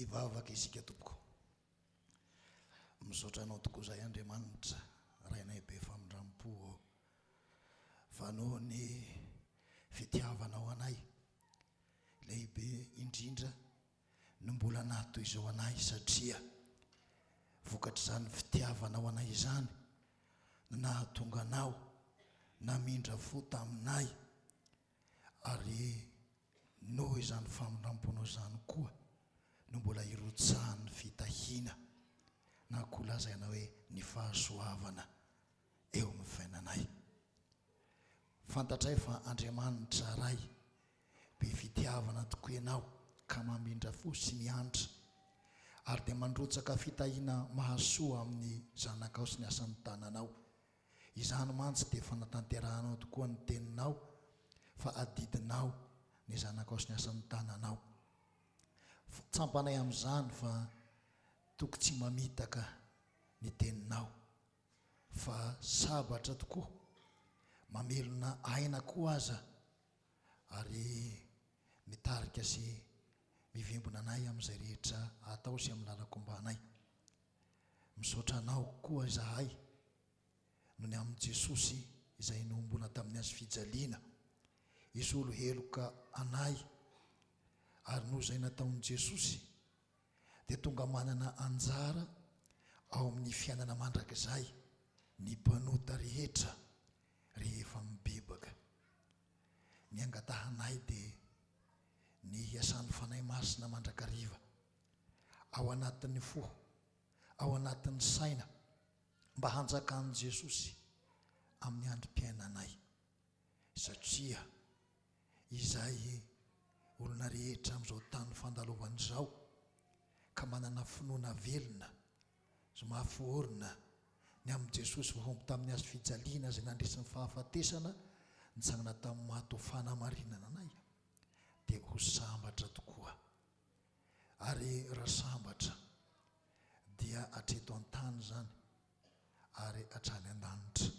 ivavaka isika tompoko misaotra anao tokoa izay Andriamanitra rainay be famindrampo fa noho ny fitiavanao anay lehibe indrindra no mbola nato izao anay satria vokatra izany fitiavanao anay izany no nahatonga anao namindra fo taminay ary noho izany famindramponao izany koa no mbola irotsahan'ny fitahina na koa lazaina hoe ny fahasoavana eo amin'ny fiainanay. Fantatray fa Andriamanitra ray be fitiavana tokoa ianao ka mamindra fo sy miantra ary dia mandrotsaka fitahina mahasoa amin'ny zanakao sy ny asan'ny tananao. Izany mantsy dia fanatanterahanao tokoa ny teninao fa adidinao ny zanakao sy ny asan'ny tananao. Tsampanay amin'izany fa toko tsy mamitaka ny teninao fa sabatra tokoa mamelona aina koa aza ary mitarika sy mivimbona anay amin'izay rehetra atao sy amin'ny lalakombanay. Misaotra anao koa izahay noho ny amin'i Jesosy izay nombona tamin'ny azo fijaliana. Izy olo heloka anay ary noho izay nataon'i Jesosy dia tonga manana anjara ao amin'ny fiainana mandrakizay ny mpanota rehetra rehefa mibebaka. Ny angatahanay dia ny hiasan'ny fanahy masina mandrakariva ao anatin'ny fo, ao anatin'ny saina mba hanjakan'i Jesosy amin'ny androm-piainanay satria izay olona rehetra amin'izao tany fandalovana izao ka manana finoana velona sy mahafoorina ny amin'i Jesosy vahomby tamin'ny azo fijaliana izay nandrisin'ny fahafatesana nitsangana tamin'ny mahatofana marinana anay dia ho sambatra tokoa. Ary raha sambatra dia atreto an-tany izany ary hatrany an-danitra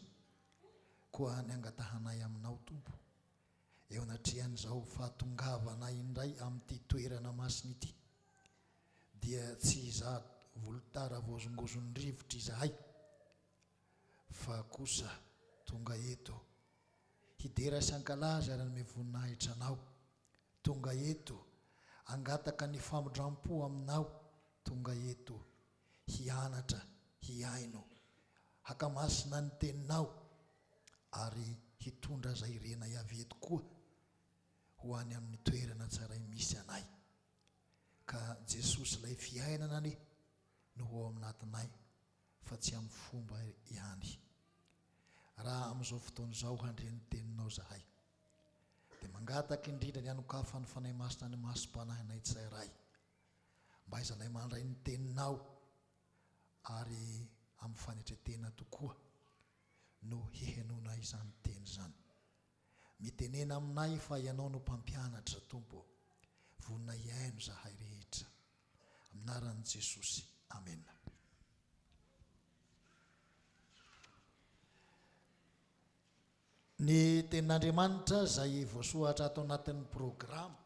koa ny angatahanay aminao Tompo eo anatrehan'izao fahatongavanay indray amin'ity toerana masina ity dia tsy izaho volotara voazongozon'ny rivotra izahay fa kosa tonga eto hidera isan-kalaza ary ny voninahitra anao, tonga eto angataka ny famindrampo aminao, tonga eto hianatra, hiaino, hakamasina ny teninao ary hitondra izay rena avy eto koa ho any amin'ny toerana tsaray misy anay. Ka Jesosy ilay fiainana anie no ho ao aminatinay fa tsy amin'ny fomba ihany. Raha amin'izao fotoana izao handre ny teninao zahay dia mangataka indrindra ny anokafan'ny fanahy masina ny masom-panahinay tsirairay mba aizanay mandray ny teninao ary amin'ny fanetretena tokoa no hihenona izany teny izany. Mitenena aminay fa ianao no mpampianatra Tompo, vonina hiaino zahay rehetra amin'ny anaran'i Jesosy, amen. Ny tenin'Andriamanitra izay voasoratra ato anatin'ny programa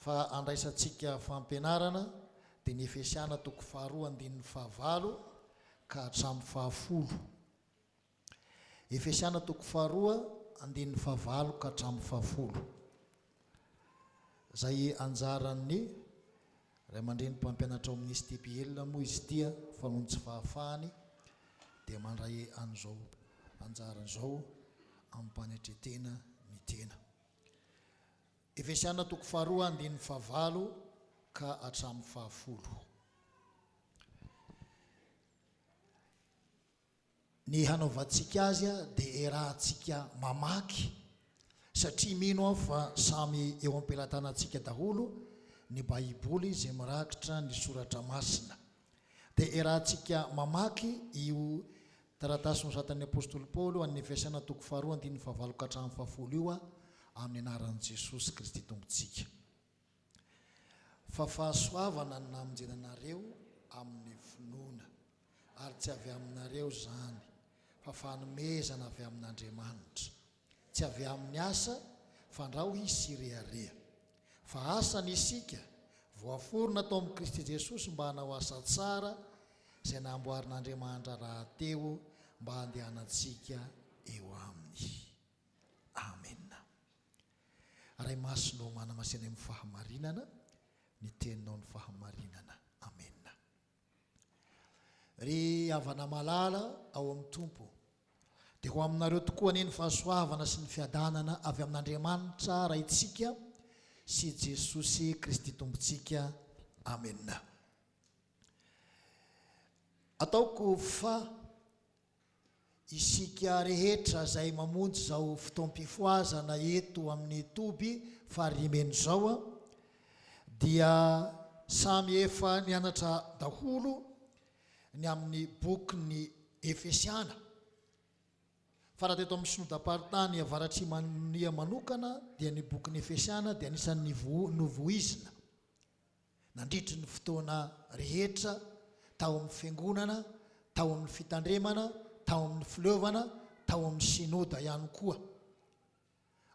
fa andraisantsika fampianarana dia ny Efesiana 2:2-5 ka hatramin'ny 10. Efesiana 2:2-5 ka hatramin'ny 10. Izay anjaran'ny ray aman-dreny mpampianatra ao amin'ny STPL moa izy tia fa noho ny tsy fahafahany dia mandray an'izao anjaran'izao amin'ny mpanetretena ny tena. Efesiana 2:2-5 ka hatramin'ny 10. Ny hanaovantsika azy dia erahantsika mamaky satria mino aho fa samy eo am-pelantanantsika daholo ny Baiboly izay mirakitra ny soratra masina dia erahantsika mamaky io taratasy nosoratan'ny apôstôly Paoly amin'ny Efesiana 2:2-5 ka hatramin'ny 10 io amin'ny anaran'i Jesosy Kristy Tompontsika. Fa fahasoavana no namonjenanareo amin'ny finoana ary tsy avy aminareo izany fa fanomezana avy amin'Andriamanitra, tsy avy amin'ny asa fa andraho hisy rearea fa asa ny isika voaforona tao amin'i Kristy Jesosy mba hanao asa tsara izay namboarin'Andriamanitra raha teo mba handehanantsika eo aminy. Amen. Ray masonao manamasena amin'ny fahamarinana, ny teninao ny fahamarinana. Amen. Ry havana malala ao amin'ny Tompo, dia ho aminareo tokoa anie ny fahasoavana sy ny fiadanana avy amin'Andriamanitra raha itsika sy Jesosy Kristy Tompontsika. Amen. Ataoko fa isika rehetra izay mamonjy izao fotoam-pifoazana eto amin'ny Toby farimeno izao dia samy efa nianatra daholo ny amin'ny bokyny Efesiana. Fa raha teto amin'ny synodam-paritany avaratry mania manokana dia ny bokyny Efesiana dia anisan'ny novoizina nandritry ny fotoana rehetra tao amin'ny fiangonana, tao amin'ny fitandremana, tao amin'ny filevana, tao amin'ny sinoda ihany koa.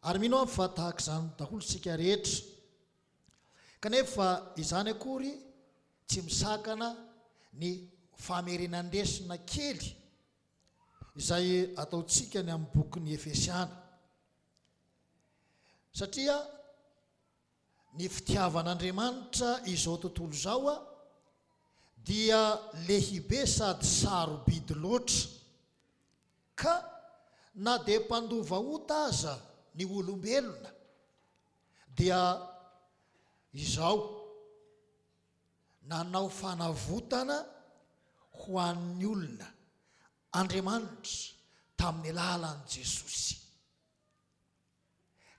Ary mino aho fa tahaka izany daholo sika rehetra. Kanefa izany akory tsy misakana ny famerenandresina kely izay ataontsika ny amin'ny bokyny Efesiana. Satria ny fitiavan'Andriamanitra izao tontolo izao dia lehibe sady sarobidy loatra, ka na dia mpandova ota aza ny olombelona dia izao nanao fanavotana ho an'ny olona Andriamanitra tamin'ny alalan'i Jesosy.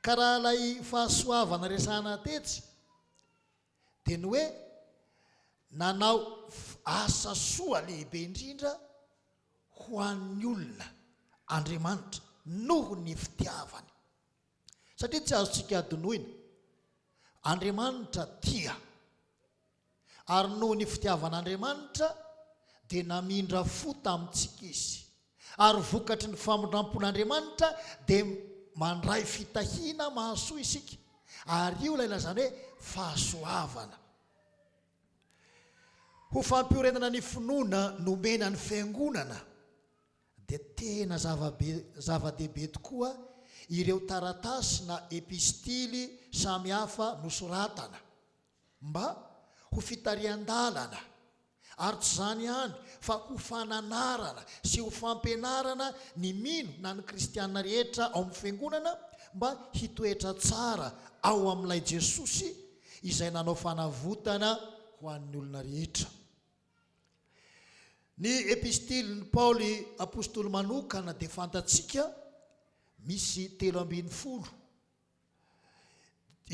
Ka raha ilay fahasoavana resahana tetsy dia ny hoe nanao asa soa lehibe indrindra ho an'ny olona Andriamanitra noho ny fitiavany. Satria tsy azontsika adonoina, Andriamanitra tia, ary noho ny fitiavan'Andriamanitra dia namindra fo tamintsika izy, ary vokatry ny famondrampon'Andriamanitra dia mandray fitahiana mahasoa isika, ary io ilay lazany hoe fahasoavana. Ho fampiorenana ny finoana nomena ny fiangonana dia tena zava-dehibe tokoa ireo taratasy na epistily samihafa nosoratana mba ho fitarian-dalana, ary tsy izany ihany fa ho fananarana sy ho fampianarana ny mino na ny kristiana rehetra ao amin'ny fiangonana mba hitoetra tsara ao amin'ilay Jesosy izay nanao fanavotana ho an'ny olona rehetra. Ny epistiliny Paoly apôstôly manokana dia fantatsika misy 3:10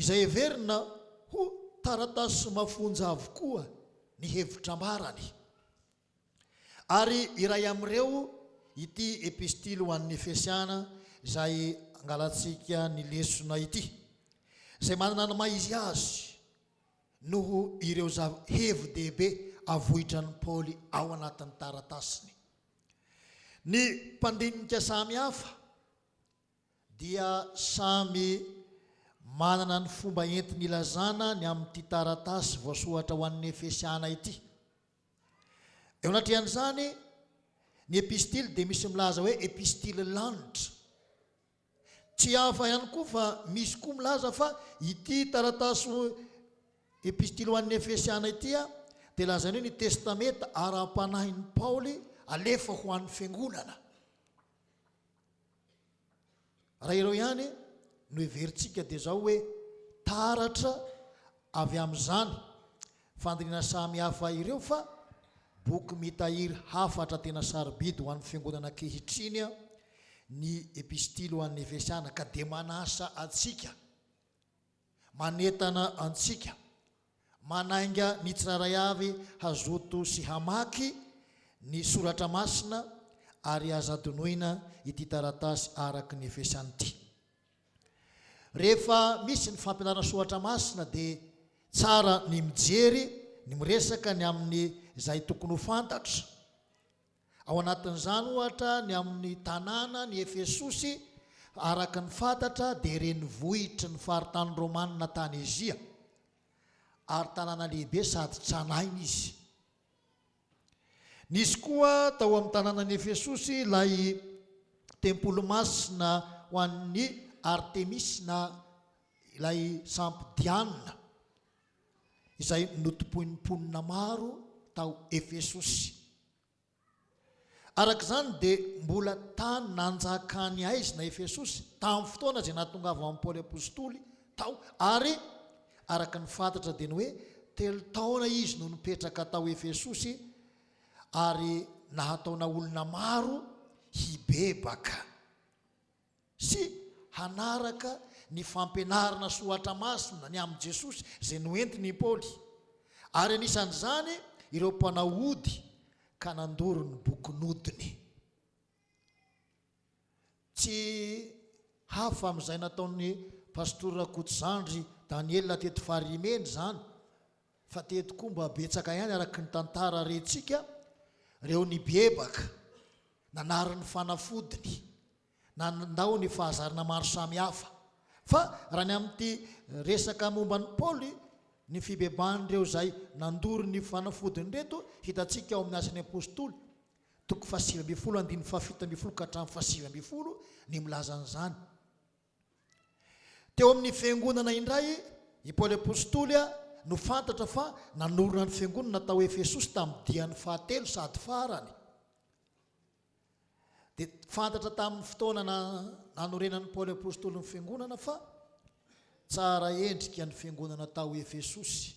izay heverina ho taratasy mafonja avokoa ny hevitra ambarany. Ary iray amin'ireo ity epistily ho an'ny Efesiana izay angalatsika ny lesona ity, izay manana ny maha izy azy noho ireo hevi-dehibe avohitran'ny Paoly ao anatin'ny taratasiny. Ny mpandinika samy hafa dia samy manana ny fomba entiny ilazana ny amin'ity taratasy voasohatra ho an'ny Efesiana ity. Eo anatrehan'izany ny epistily dia misy milaza hoe epistily lanitra. Tsy hafa ihany koa fa misy koa milaza fa ity taratasy epistily ho an'ny Efesiana ity dia lazany hoe ny testameta ara-panahin'ny Paoly alefa ho an'ny fiangonana. Raha ireo ihany no heverintsika dia zao hoe taratra avy amin'izany fandiniana samy hafa ireo, fa boky mitahiry hafatra tena sarobidy ho an'ny fiangonana ankehitriny ny epistily ho an'ny Efesiana, ka dia manasa antsika, manetana antsika, manainga ny tsiraray avy hazoto sy hamaky ny soratra masina ary azadonoina ity taratasy araka ny Efesiana ity. Rehefa misy ny fampianarana soratra masina dia tsara ny mijery, ny miresaka ny amin'ny izay tokony ho fantatra. Ao anatin'izany ohatra ny amin'ny tanàna ny Efesosy araka ny fantatra dia renivohitry ny faritany Romanina tany Ezia, ary tanàna lehibe sady tranainy izy. Nisy koa tao amin'ny tanànan'i Efesosy ilay tempolo masina ho an'ny Artemis na ilay sampy Diana izay notompoin'ny mponina maro tao Efesosy. Araka izany dia mbola tany nanjakany aizy na Efesosy tamin'ny fotoana izay nahatongava amin'ny Paoly apôstôly tao, ary araka ny fantatra dia ny hoe 3 taona izy no nipetraka tao Efesosy ary nahataona olona maro hibebaka sy hanaraka ny fampianarana soatra masina ny amin'ny Jesosy izay noentiny Paoly, ary anisan'izany ireo mpanao ody ka nandoro ny bokin'odiny. Tsy hafa amin'izay nataon'ny pastora Kotsandry Daniel teto Farimeny zany, fa teto koa mba betsaka ihany araka ny tantara rentsika, reo nibebaka nanary ny fanafodiny, nandao ny fahazarana maro samihafa. Fa raha ny amin'ity resaka momba ny Paoly, ny fibebandreo izay nandoro ny fanafodiny reto hitantsika ao amin'ny Asan'ny Apôstôly 7:7 ka hatramin'ny 7:10 ny milaza an'izany. Teo amin'ny fiangonana indray i Paoly apôstôly no fantatra fa nanorona ny fiangonana tao Efesosy tamin'ny diany 7 sady farany. Dia fantatra tamin'ny fotoana nanorenan'ny Paoly apôstôly ny fiangonana fa tsara endrika ny fiangonana tao Efesosy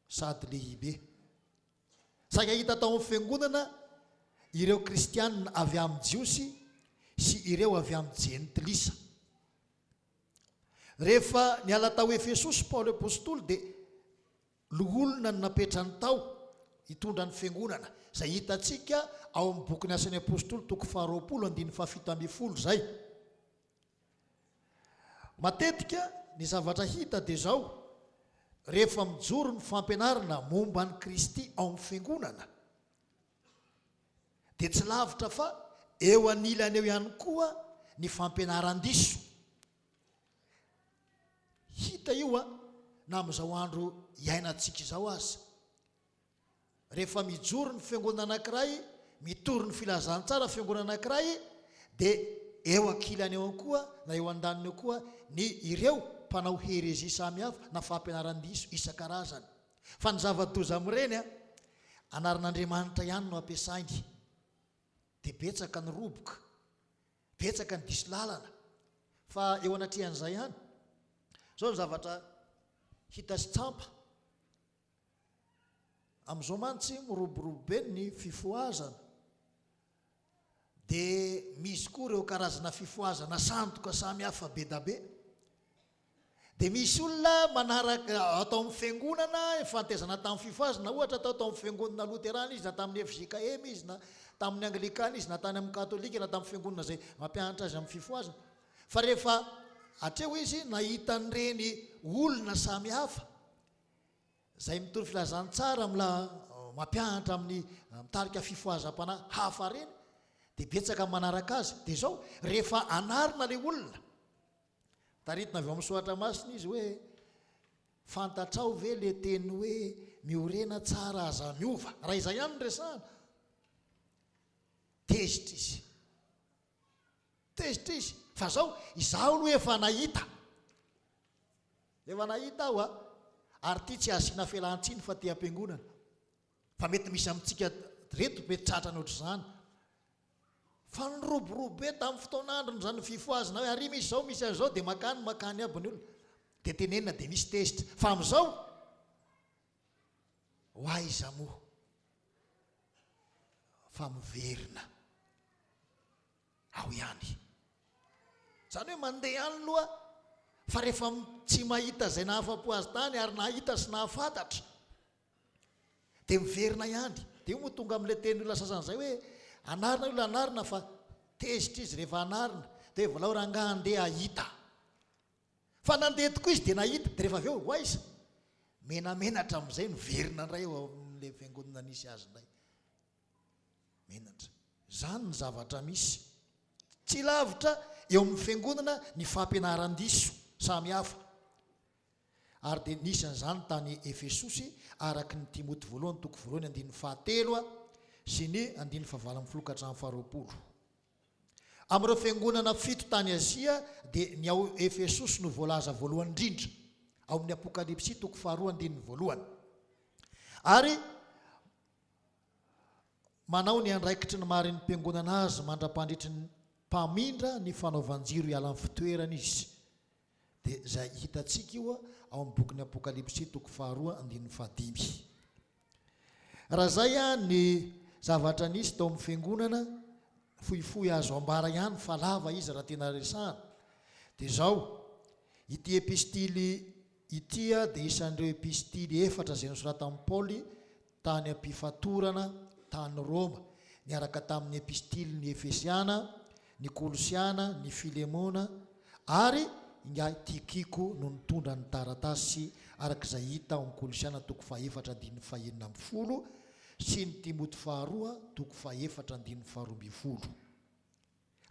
sady lehibe. Saika hita tao amin'ny fiangonana ireo kristianina avy amin'ny jiosy sy ireo avy amin'ny jentilisa. Rehefa niala tao Efesosy Paoly apôstôly dia loholona no napetrany tao hitondra ny fiangonana, izay hitantsika ao amin'ny bokin'ny Asan'ny Apôstôly 2:7 zay. Matetika ny zavatra hita dia zao, rehefa mijoro ny fampianarana momba ny Kristy ao amin'ny fiangonana dia tsy lavitra fa eo anilany eo ihany koa ny fampianaran-diso. Hita io na amin'izao andro iainantsika izao aza. Rehefa mijoro ny fiangonana anankiray, mitory ny filazantsara fiangonana anankiray, dia eo ankilany eo koa na eo andaniny eo koa ny ireo mpanao herezi samihafa na fampianaran-diso isan-karazany. Fa ny zava-doza amin'ireny anaran'Andriamanitra ihany no ampiasainy. Dia betsaka ny roboka, betsaka ny diso lalana, fa eo anatrehan'izay ihany zao ny zavatra hita sy tsampa. Amin'izao mantsy miroborobo be ny fifoazana, dia misy koa ireo karazana fifoazana sandoka samihafa be da be. Dia misy olona manaraka atao amin'ny fiangonana fantezana tamin'ny fifoazana, ohatra atao amin'ny fiangonana Luterana izy, na tamin'ny FJKM izy, na tamin'ny Anglikana izy, na tany amin'ny Katolika, na tamin'ny fiangonana izay mampianatra azy amin'ny fifoazana. Fa rehefa hatreo izy nahita an'ireny olona samihafa izay mitory filazantsara mampianatra amin'ny mitarika fifoazam-panahy hafa reny, dia betsaka manaraka azy. Dia zao rehefa anarina ilay olona, taritina avy amin'ny soatra masina izy hoe fantatrao ve le teny hoe miorena tsara aza miova, raha izay ihany ny resahana. Tezitra izy, tezitra izy. Fa zao izaho no efa nahita aho ary ty tsy asiana fialan-tsiny fa ty am-piangonana, fa mety misy amintsika reto mety tratra ny ohatr'izany. Fa nyroborobo be tamin'ny fotoan'andro zany fifoazana hoe ary misy zao misy azao dia makany aby ny olona, dia tenenina dia misy tezitra. Fa amin'izao ho aiza moa fa miverina ao ihany, zany hoe mandeha ihany loha. Fa rehefa tsy mahita izay nahafapo azy tany ary nahita sy nahafantatra dia miverina ihany. Dia io moa tonga amin'ilay teny olona sasana izay hoe anarina olona anarina fa tezitra izy rehefa anarina, dia hoe volao ranga handeha ahita. Fa nandeha tokoa izy dia nahita, dia rehefa avy eo ho aiza menamenatra amin'izay miverina indray eo amin'ilay fiangonana nisy azy indray, menatra. Zany ny zavatra misy, tsy lavitra eo amin'ny fiangonana ny fampianaran-diso samihafa. ary dia nisan'izany tany Efesosy araka ny Timoty voalohany toko voalohany 9:7 sy ny 9:9-20. Amin'ireo fiangonana 7 tany Azia dia ny ao Efesosy no voalaza voalohany indrindra ao amin'ny Apokalipsy toko 2:1. Ary manao ny andraikitry ny mariny mpiangonana azy mandra-pandritry ny mpamindra ny fanaovan-jiro hiala amin'ny fitoerana izy. Dia izay hitantsika io ao amin'ny bokin'ny Apokalipsy toko 2:1-5. Raha zay ny zavatra nisy tao amin'ny fiangonana fohifohy azo ambara ihany fa lava izy raha tena resahana. Dia zao ity epistily ity dia isan'ireo epistily 4 izay nosoratan'i Paoly tany am-pifatorana tany Roma, niaraka tamin'ny epistily ny Efesiana, ny Kolosiana, ny Filemona ary nga Tikiko no nitondra ny taratasy arak'izay hita ao amin'ny Kolosiana toko 4:1-20 sy ny Timoty 2 toko 4:12.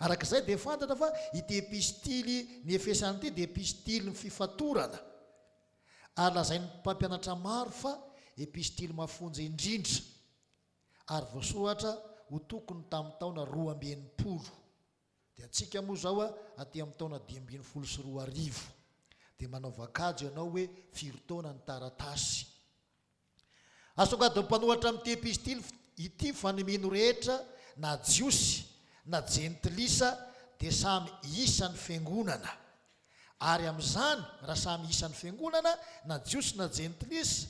Arak'izay dia fantatra fa ity epistily ny Efesiana ity dia epistily ny fifatorana. Ary lazain'ny mpampianatra maro fa epistily mafonja indrindra ary voasoratra ho tokony tamin'ny taona 1200. Dia antsika moa zao aty amin'ny taona 2012 dia manao vakajo ianao hoe 4 taona ny taratasy. Asongadin'ny mpanohatra amin'ity epistily ity fa ny mino rehetra na jiosy na jentilisa dia samy isan'ny fiangonana. Ary amin'izany raha samy isan'ny fiangonana na jiosy na jentilisa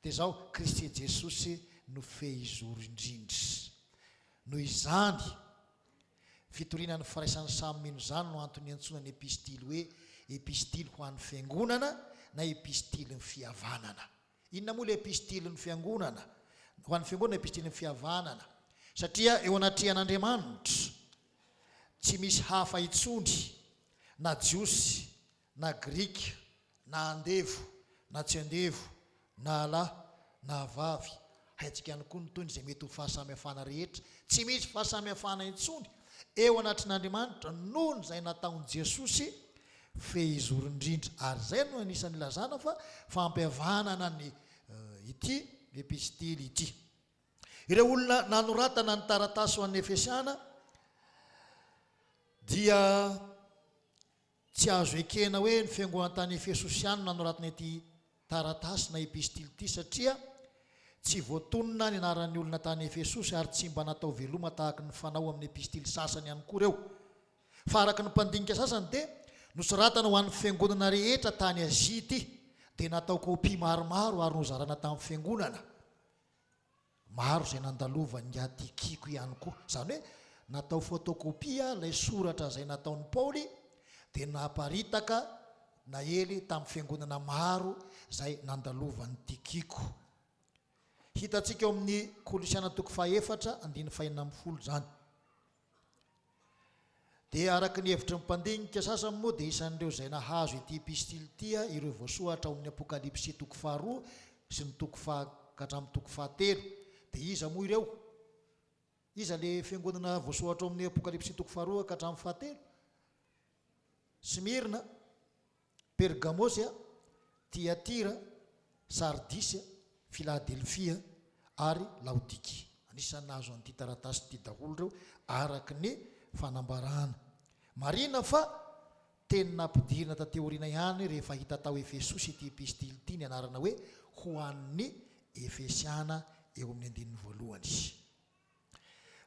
dia zao Kristy Jesosy no fehizoro indrindra. Noho izany fitorinan'ny firaisan'ny samy mino izany no antony antsoina ny epistily hoe epistily ho an'ny fiangonana na epistily ny fihavanana. Inona moa le epistily ny fiangonana? Ho an'ny fiangonana epistily ny fihavanana. Satria eo anatrehan'Andriamanitra tsy misy hafa itsondry na jiosy na grika na andevo na tsy andevo na lahy na vavy. Haitsika ihany koa nytony izay mety ho fahasamihafana rehetra. Tsy misy fahasamihafana intsony eo anatin'Andriamanitra noho izay nataon'i Jesosy fehizoro indrindra. Ary izay no anisan'ny ilazana fa fampihavanana ny ity epistily ity. Ireo olona nanoratana ny taratasy ho an'ny Efesiana dia tsy azo ekena hoe ny fiangonana tany Efesosiana nanoratana ity taratasy na epistily ity satria tsy voatonona ny anaran'ny olona tany Efesosy ary tsy mba natao veloma tahaka ny fanao amin'ny epistily sasany ihany koa ireo. Fa araka ny mpandinika sasany dia nosoratana ho an'ny fiangonana rehetra tany Azia ity dia natao kopia maromaro ary nozarana tamin'ny fiangonana. Maro izay nandalova nga Tikiko ihany koa. Izany hoe natao fotokopia ilay soratra izay nataon'i Paoly dia naparitaka na ely tamin'ny fiangonana maro izay nandalovan'ny Tikiko. Hitantsika eo amin'ny Kolosiana toko 4:1-5 zany. Dia araka ny hevitry ny mpandinika sasany moa dia isan'ireo izay nahazo ity epistily ity ireo voasoratra ao amin'ny Apokalipsy toko 2 sy ny toko 1 hatramin'ny toko 3. Dia iza moa ireo? Iza le fiangonana voasoratra ao amin'ny Apokalipsy toko 2 hatramin'ny 3? Smirna, Pergamôsy, Tiatira, Sardisy, Filadelfia ary Laodikia. Anisan'ny nahazo an'ity taratasy ity daholo ireo araka ny fanambarana. Marina fa teny nampidirina tateoriana ihany rehefa hita tao Efesosy ity epistily ity ny anarana hoe ho an'ny Efesiana eo amin'ny 9 voalohany.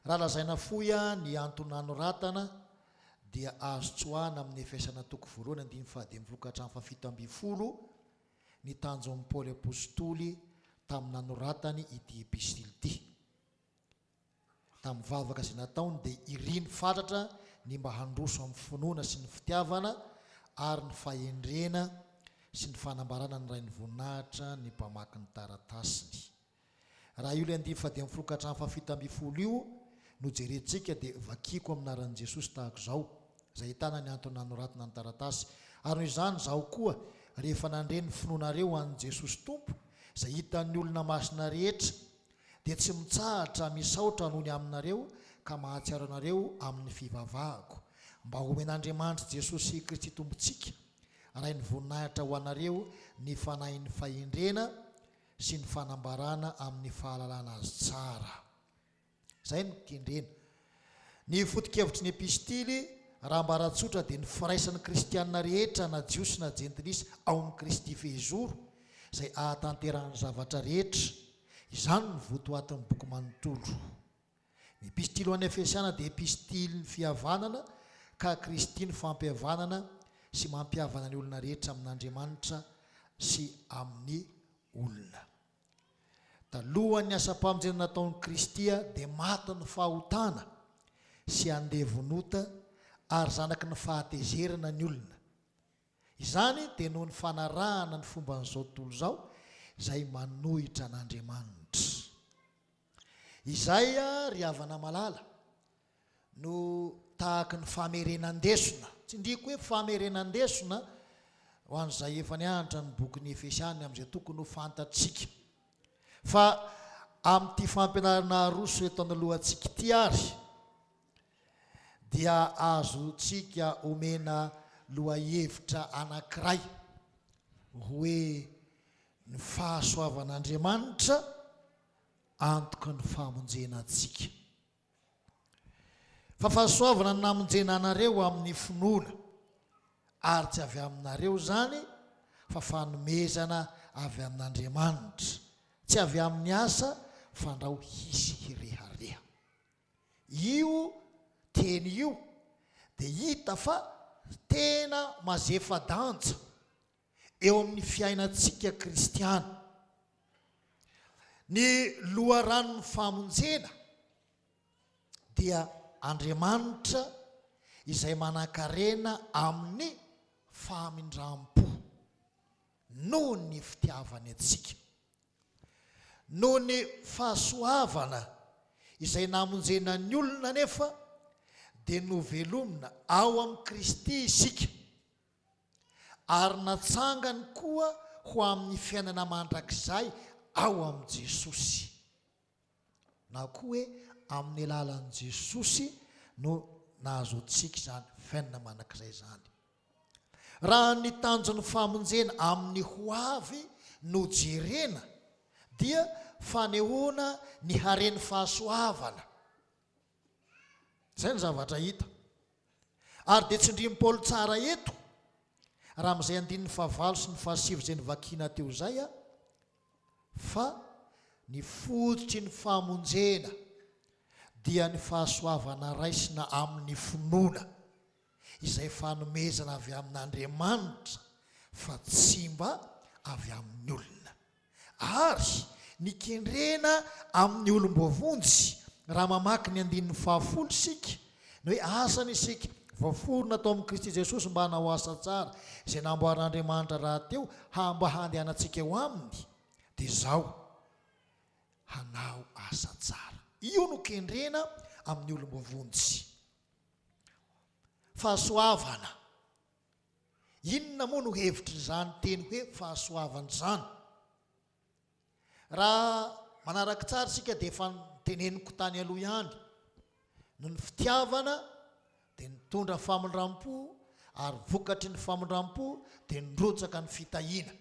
Raha lazaina fohy ny antony nanoratana dia azo tsoahana amin'ny Efesiana toko 1:15-17 ny tanjon'i Paoly apôstoly tamin'ny nanoratany ity epistily ity. Tamin'ny vavaka izay nataony dia iriny fatratra ny mba handroso amin'ny finoana sy ny fitiavana ary ny fahendrena sy ny fanambarana ny ray ny voninahitra ny mpamaky ny taratasiny. Raha io le 9:17 io no jerentsika dia vakiko aminaran'i Jesosy tahaka izao izay hitana ny antony nanoratana ny taratasy. Ary noho izany zaho koa rehefa nandreny finoanareo an'i Jesosy Tompo izay hitan'ny olona masina rehetra dia tsy mitsahatra misaotra noho ny aminareo ka mahatsiaro anareo amin'ny fivavahako mba homen'Andriamanitra Jesosy Kristy Tompontsika raha ny voninahitra ho anareo ny fanahin'ny fahendrena sy ny fanambarana amin'ny fahalalana azy tsara. Izay no kendrena. Ny foto-kevitry ny epistily raha mbaratsotra dia ny firaisan'ny kristianina rehetra na jiosy na jentilisa ao amin'ny Kristy fehizoro izay ahatanterahany zavatra rehetra. Izany ny votoatin'ny boky manontolo. Ny epistily ho an'ny Efesiana dia epistily ny fihavanana ka Kristy ny fampihavanana sy mampihavana ny olona rehetra amin'Andriamanitra sy amin'ny olona. Talohan'ny asa-pamonjena nataon'i Kristy dia maty ny fahotana sy andevonota ary zanaky ny fahatezerana ny olona. Izany dia noho ny fanarahana ny fomba n'izao tontolo izao izay manohitra an'Andriamanitra. Izay ry havana malala no tahaka ny famerenan-desona. Tsy ndiko hoe famerenan-desona ho an'izay efa nianatra ny bokin'ny Efesiana amin'izay tokony ho fantatsika. Fa amin'ity fampianarana roso eto analohantsika ity ary dia azotsika omena lohahevitra anankiray hoe ny fahasoavan'Andriamanitra antoka ny famonjena antsika. Fa fahasoavana ny namonjena anareo amin'ny finoana ary tsy avy aminareo zany fa fanomezana avy amin'Andriamanitra, tsy avy amin'ny asa fandrao hisy hirehareha. Io teny io dia hita fa tena mazefa-danja eo amin'ny fiainantsika kristiana. Ny loharanon'ny famonjena dia Andriamanitra izay manan-karena amin'ny fahamindram-po noho ny fitiavany antsika, noho ny fahasoavana izay namonjena ny olona nefa dia novelomina ao amin'ny Kristy isika ary natsangany koa ho amin'ny fiainana mandrakizay ao amin'ny Jesosy, na koa hoe amin'ny alalan'i Jesosy no nahazoantsika izany fiainana mandrakizay izany. Raha ny tanjon'ny famonjena amin'ny ho avy no jerena dia fanehoana ny haren'ny fahasoavana. Izay ny zavatra hita. Ary dia tsindrin'i Paoly tsara eto raha amin'izay andinin'ny fahavalo sy ny fahasivy izay nivakiana teo izay fa ny fototry ny famonjena dia ny fahasoavana raisina amin'ny finoana izay fanomezana avy amin'Andriamanitra fa tsy mba avy amin'ny olona, ary nikendrena amin'ny olombovonjy. Raha mamaky ny andinin'ny fahafolo isika ny hoe asany isika voaforona tao amin'ny Kristy Jesosy mba hanao asa tsara izay namboarin'Andriamanitra raha teo mba handehanantsika eo aminy dia izao hanao asa tsara. Io no kendrena amin'ny olombovonjy. Fahasoavana, inona moa no hevitry izany teny hoe fahasoavana izany? Raha manaraka tsara isika dia efa teneniko tany aloha ihany, no ny fitiavana dia nitondra famondram-po ary vokatry ny famondram-po dia nirotsaka ny fitahiana,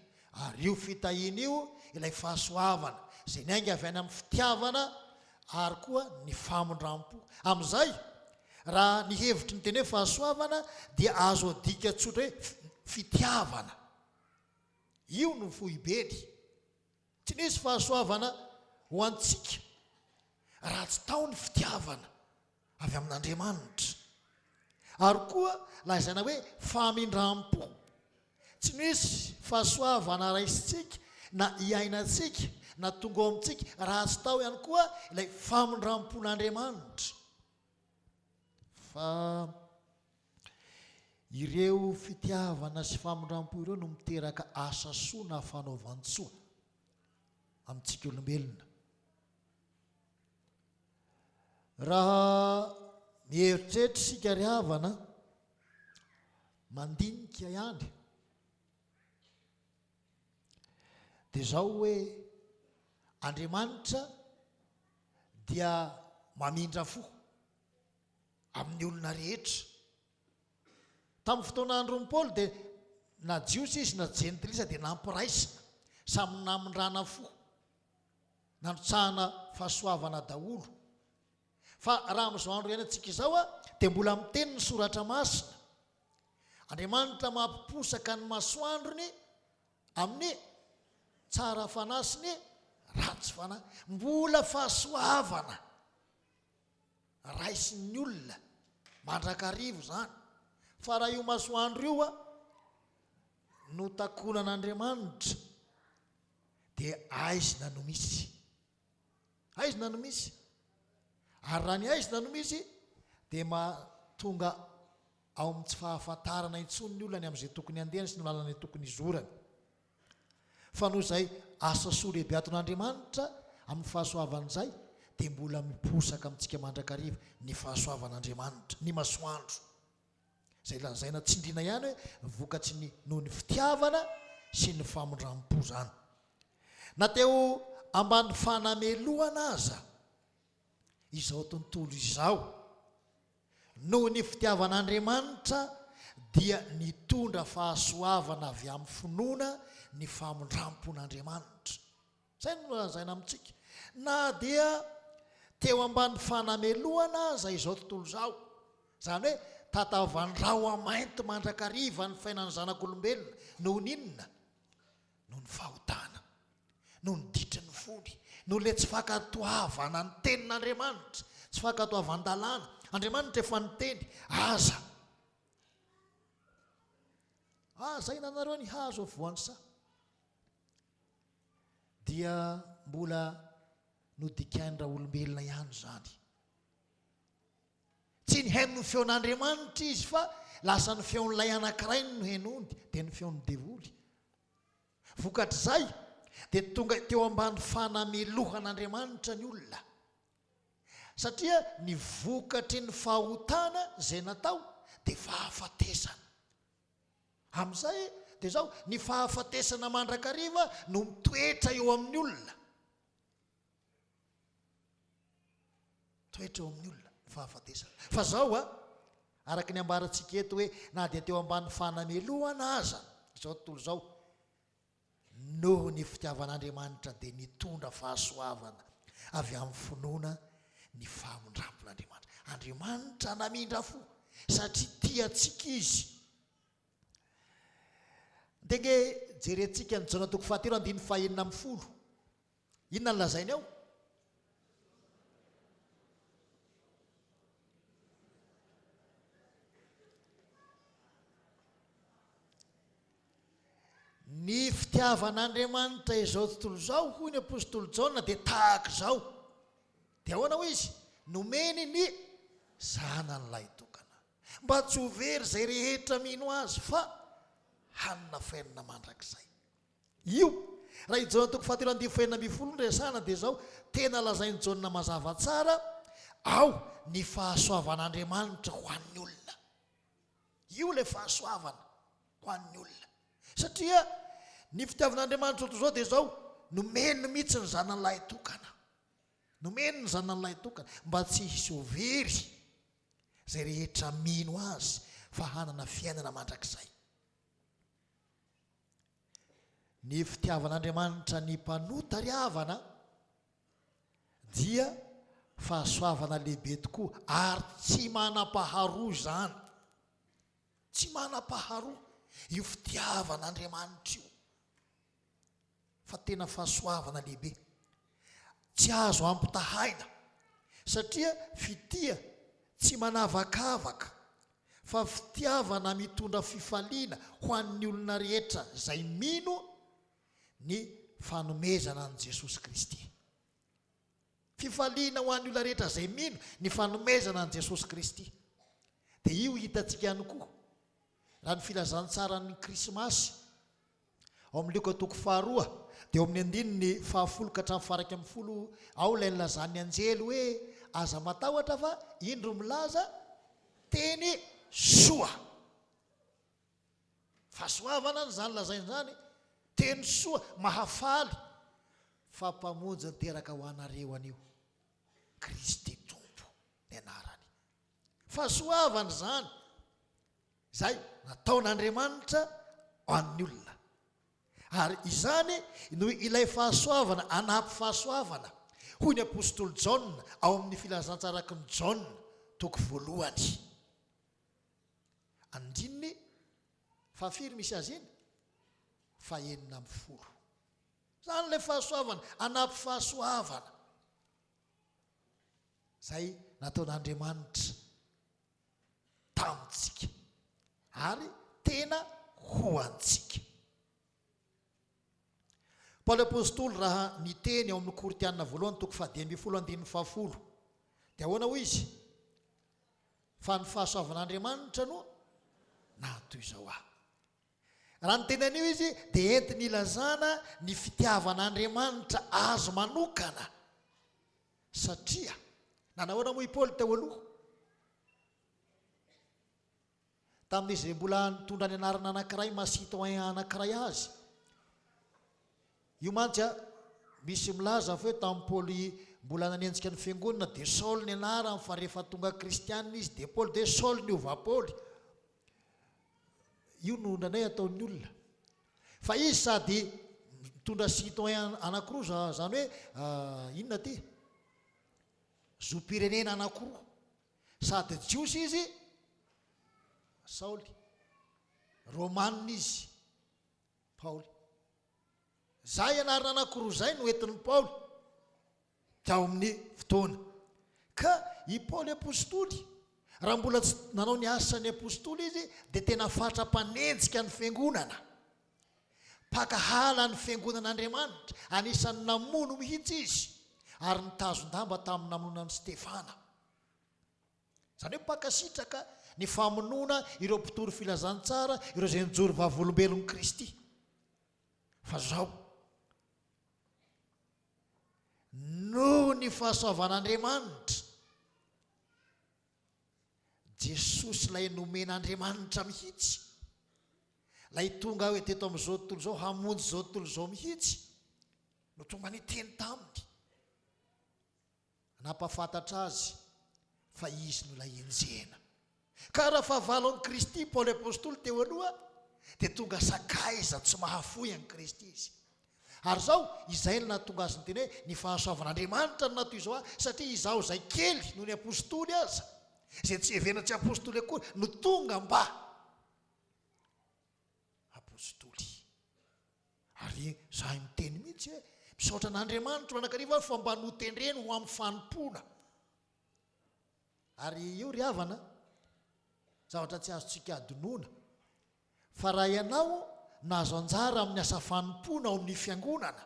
ary io fitahiana io ilay fahasoavana izay niainga avy any amin'ny fitiavana ary koa ny famondram-po. Amin'izay raha ny hevitry ny teny hoe fahasoavana dia azo adika tsotra hoe fitiavana. Io no fohibeny. Tsy nisy fahasoavana ho antsika raha tsy tao ny fitiavana avy amin'Andriamanitra. Ary koa lazaina hoe famindram-po. Tsy nisy fahasoavana raisitsika na iainantsika na tonga ao amintsika raha tsy tao ihany koa ilay famindram-pon'Andriamanitra. Fa ireo fitiavana sy famindram-po ireo no miteraka asa soa na fanaovan-tsoa amintsika olombelona. Raha mieritreritra isika ry havana mandinika ihany dia izao hoe Andriamanitra dia mamindra fo amin'ny olona rehetra. Tamin'ny fotoana andron'ny Paoly dia na jiosy izy na jentilisa dia nampiraisina samy namindrana fo nanotsahana fahasoavana daholo fa raha amin'izao andro ihany antsika izao dia mbola miteny ny soratra masina Andriamanitra mampiposaka ny masoandrony amin'ny tsara fanahy sy ny ratsy fanahy mbola fahasoavana raisin'ny olona mandrakarivo zany fa raha io masoandro io no takonan'Andriamanitra dia aizina no misy ary raha ny aizina no misy dia mahatonga ao amin'ny tsy fahafantarana intsony ny olona ny amin'izay tokony andehany sy ny lalana tokony izorany fa noho izay asa soa lehibe ataon'Andriamanitra amin'ny fahasoavan'izay dia mbola miposaka amintsika mandrakariva ny fahasoavan'Andriamanitra ny masoandro izay lazaina tsindriana ihany hoe vokatry ny noho ny fitiavana sy ny famondram-po zany na teo ambany fanameloana aza izao tontolo izao noho ny fitiavan'Andriamanitra dia nitondra fahasoavana avy amin'ny finoana ny famondram-pon'Andriamanitra zay no lazaina amintsika na dia teo ambany fanameloana aza izao tontolo izao zany hoe tatavandrao amainty mandrakariva ny fiainan'ny zanak'olombelona noho ninona noho ny fahotana noho ny ditry ny fony noho le tsy fakatoavana ny tenin'Andriamanitra tsy fakatoavan-dalàna Andriamanitra efa niteny aza ihinanareo ny hazo voan'ny sa dia mbola nodikain'ny olombelona ihany zany tsy ny haino ny feon'Andriamanitra izy fa lasa ny feon'ilay anankiray no henony dia ny feon'ny devoly vokatr'izay dia tonga teo ambany fanamelohan'Andriamanitra ny olona satria ny vokatry ny fahotana izay natao dia fahafatesana amin'izay dia zao ny fahafatesana mandrakariva no mitoetra eo amin'ny olona toetra eo amin'ny olona ny fahafatesana fa zao araka ny ambarantsika eto hoe na dia teo ambany fanameloana aza izao tontolo izao noho ny fitiavan'Andriamanitra dia nitondra fahasoavana avy amin'ny finoana ny famondrampon'Andriamanitra Andriamanitra namindra fo satria tiatsika izy denge jerentsika ny Jaona 7:9-10 inona ny lazainy ao ny fitiavan'Andriamanitra izao tontolo izao hoy ny apôstôly Jaona dia tahaka izao dia ahoana hoy izy nomeny ny zanan'ilay tokana mba tsy ho very izay rehetra mino azy fa hanina fiainana mandrakizay io raha i Jaona 7:9 no resahana dia zao tena lazainy Jaona mazava tsara ao ny fahasoavan'Andriamanitra ho an'ny olona io le fahasoavana ho an'ny olona satria ny fitiavan'Andriamanitra ohatr' izao dia zao nomeny mihitsy ny zanan'ilay tokana nomeny ny zanan'ilay tokana mba tsy hisy ho very izay rehetra mino azy fa hanana fiainana mandrakizay ny fitiavan'Andriamanitra ny mpanota ry havana dia fahasoavana lehibe tokoa ary tsy manam-paharoa zany tsy manam-paharoa io fitiavan'Andriamanitra io fa tena fahasoavana lehibe tsy azo ampitahaina satria fitia tsy manavakavaka fa fitiavana mitondra fifaliana ho an'ny olona rehetra izay mino ny fanomezana an' Jesosy Kristy fifaliana ho an'ny olona rehetra izay mino ny fanomezana an' Jesosy Kristy dia io hitantsika ihany koa raha ny filazantsara ny krismasy ao amin'ny Luka 2 dia ao amin'ny 10 ka hatramin'ny faraka amin'ny 10 ao ilay nilazan'ny anjely hoe aza matahotra fa indro milaza teny soa fahasoavana ny zany lazainy zany teny soa mahafaly fa mpamonjy niteraka ho anareo anio Kristy tompo ny anarany fahasoavana zany zay nataon'Andriamanitra ho an'ny olona. Ary izany no ilay fahasoavana anampy fahasoavana hoy ny apôstôly Jaona ao amin'ny filazantsaraky ny Jaona toko voalohany. Andininy fahafiry misy azy iny? Fahaenina amby folo. Zany ilay fahasoavana anampy fahasoavana. Zay nataon'Andriamanitra tamintsika ary tena ho antsika. Paoly apôstôly raha niteny ao amin'ny Koritianina voalohany toko 10:10 dia ahoana hoy izy? Fa ny fahasoavan'Andriamanitra no nahatoy izao aho. Raha ny tenan'io izy dia entiny ilazana ny fitiavan'Andriamanitra azo manokana. Satria nanahoana moa i Paoly teo aloha? Tamin'izy mbola nitondra ny anarana anankiray masitoen anankiray azy. Io mantsy misy milaza fa hoe tamin'ny Paoly mbola nanenjika ny fiangonana dia Saul ny anarany, fa rehefa tonga kristianina izy dia Paoly, dia Saul ny ova Paoly. Io no ndranay ataon'ny olona. Fa izy sady mitondra citoyen anankiroa, zany hoe inona ty? Zom-pirenena anankiroa. Sady jiosy izy, Saul. Romanina izy, Paoly. Zay anarana anankiroa zay no entin'ny Paoly tao amin'ny fotoana. Ka i Paoly apôstôly, raha mbola tsy nanao ny asany apôstôly izy dia tena fatra-panenjika ny fiangonana, mpakahala ny fiangonan'Andriamanitra, anisan'ny namono mihitsy izy ary nitazon-damba tamin'ny namonana ny Stefana. Zany hoe mpakasitraka ny famonoana ireo mpitory filazantsara, ireo izay nijory vavolombelon'i Kristy. Fa zao noho ny fahasoavan'Andriamanitra, Jesosy lay nomen'Andriamanitra mihitsy, lay tonga hoe teto amin'izao tontolo izao hamonjy izao tontolo izao mihitsy, no tonga niteny taminy, nampafantatra azy fa izy no lay enjehana. Ka raha fahavalon'i Kristy Paoly apôstôly teo aloha dia tonga sakaiza tsy mahafoy an'i Kristy izy. Ary zao izay no nahatonga azy ny teny hoe ny fahasoavan'Andriamanitra no natoy izao satria izaho zay kely noho ny apôstôly aza, izay tsy hevena tsy apôstôly akory, no tonga mba apôstôly. Ary zahay miteny mihitsy hoe misaotra an'Andriamanitra anakariva fa mba notendreny ho amin'ny fanompona. Ary io ry havana, zavatra tsy azontsika adinoana, fa raha ianao nahazo anjara amin'ny asa fanompona ao amin'ny fiangonana,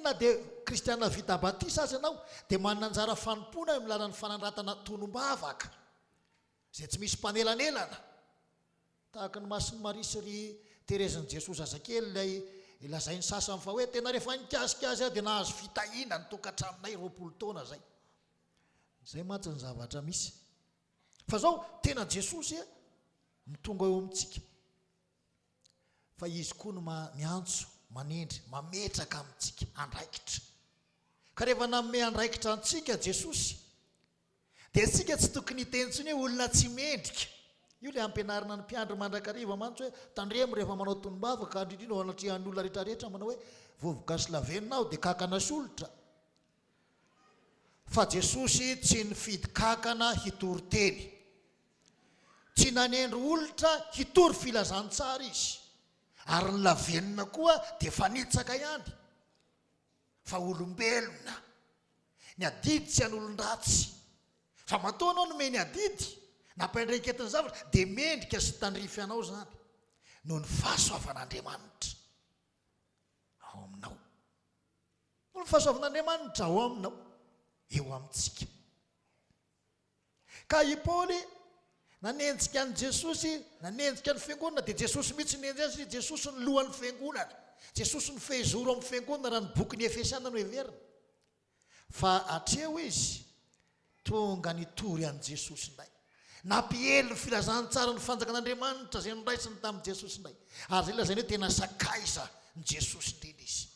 na dia kristiana vita batisa azy ianao, dia manana anjara fanompona amin'ny lalan'ny fanandratana tonombavaka izay tsy misy mpanelanelana, tahaka ny masiny Maria sy ry Terezin'i Jesosy zazakely ilay ilazainy sasany fa hoe tena rehefa nikasika azy dia nahazo fitahiana ny tokantranonay 20 taona zay. Zay mantsy ny zavatra misy. Fa zao tena Jesosy mitonga eo amintsika, fa izy koa no miantso, manendry, mametraka amintsika andraikitra. Ka rehefa nanome andraikitra antsika Jesosy, dia tsika tsy tokony hitentsony hoe olona tsy mendrika. Io le ampianarina ny mpiandry mandrakariva mantsy hoe tandremo rehefa manao tonombavaka, ka indrindra ao anatrehany olona rehetrarehetra manao hoe vovoka sy lavenina aho dia kakana solitra. Fa Jesosy tsy nifidy kakana hitory teny, tsy nanendry olitra hitory filazantsara izy, ary ny lavenina koa dia fanitsaka ihany, fa olombelona. Ny adidy tsy an'olon-dratsy, fa matoa anao nomeny adidy nampaindraiketiny zavatra dia mendrika sy tandrify anao zany, noho ny fahasoavan'Andriamanitra ao aminao. Noho ny fahasoavan'Andriamanitra ao aminao, eo amintsika. Ka i Paoly nanenjika an'i Jesosy, nanenjika ny fiangonana, dia Jesosy mihitsy nenjy azy, Jesosy ny lohan'ny fiangonana, Jesosy ny fehizoro amin'ny fiangonana raha ny boky ny Efesiana no heverina. Fa hatreo izy tonga nitory an'i Jesosy indray, nampihely ny filazantsara ny fanjakan'Andriamanitra izay noraisiny tamin'i Jesosy indray. Ary zay lazainy hoe tena sakaiza ny Jesosy indrindra izy.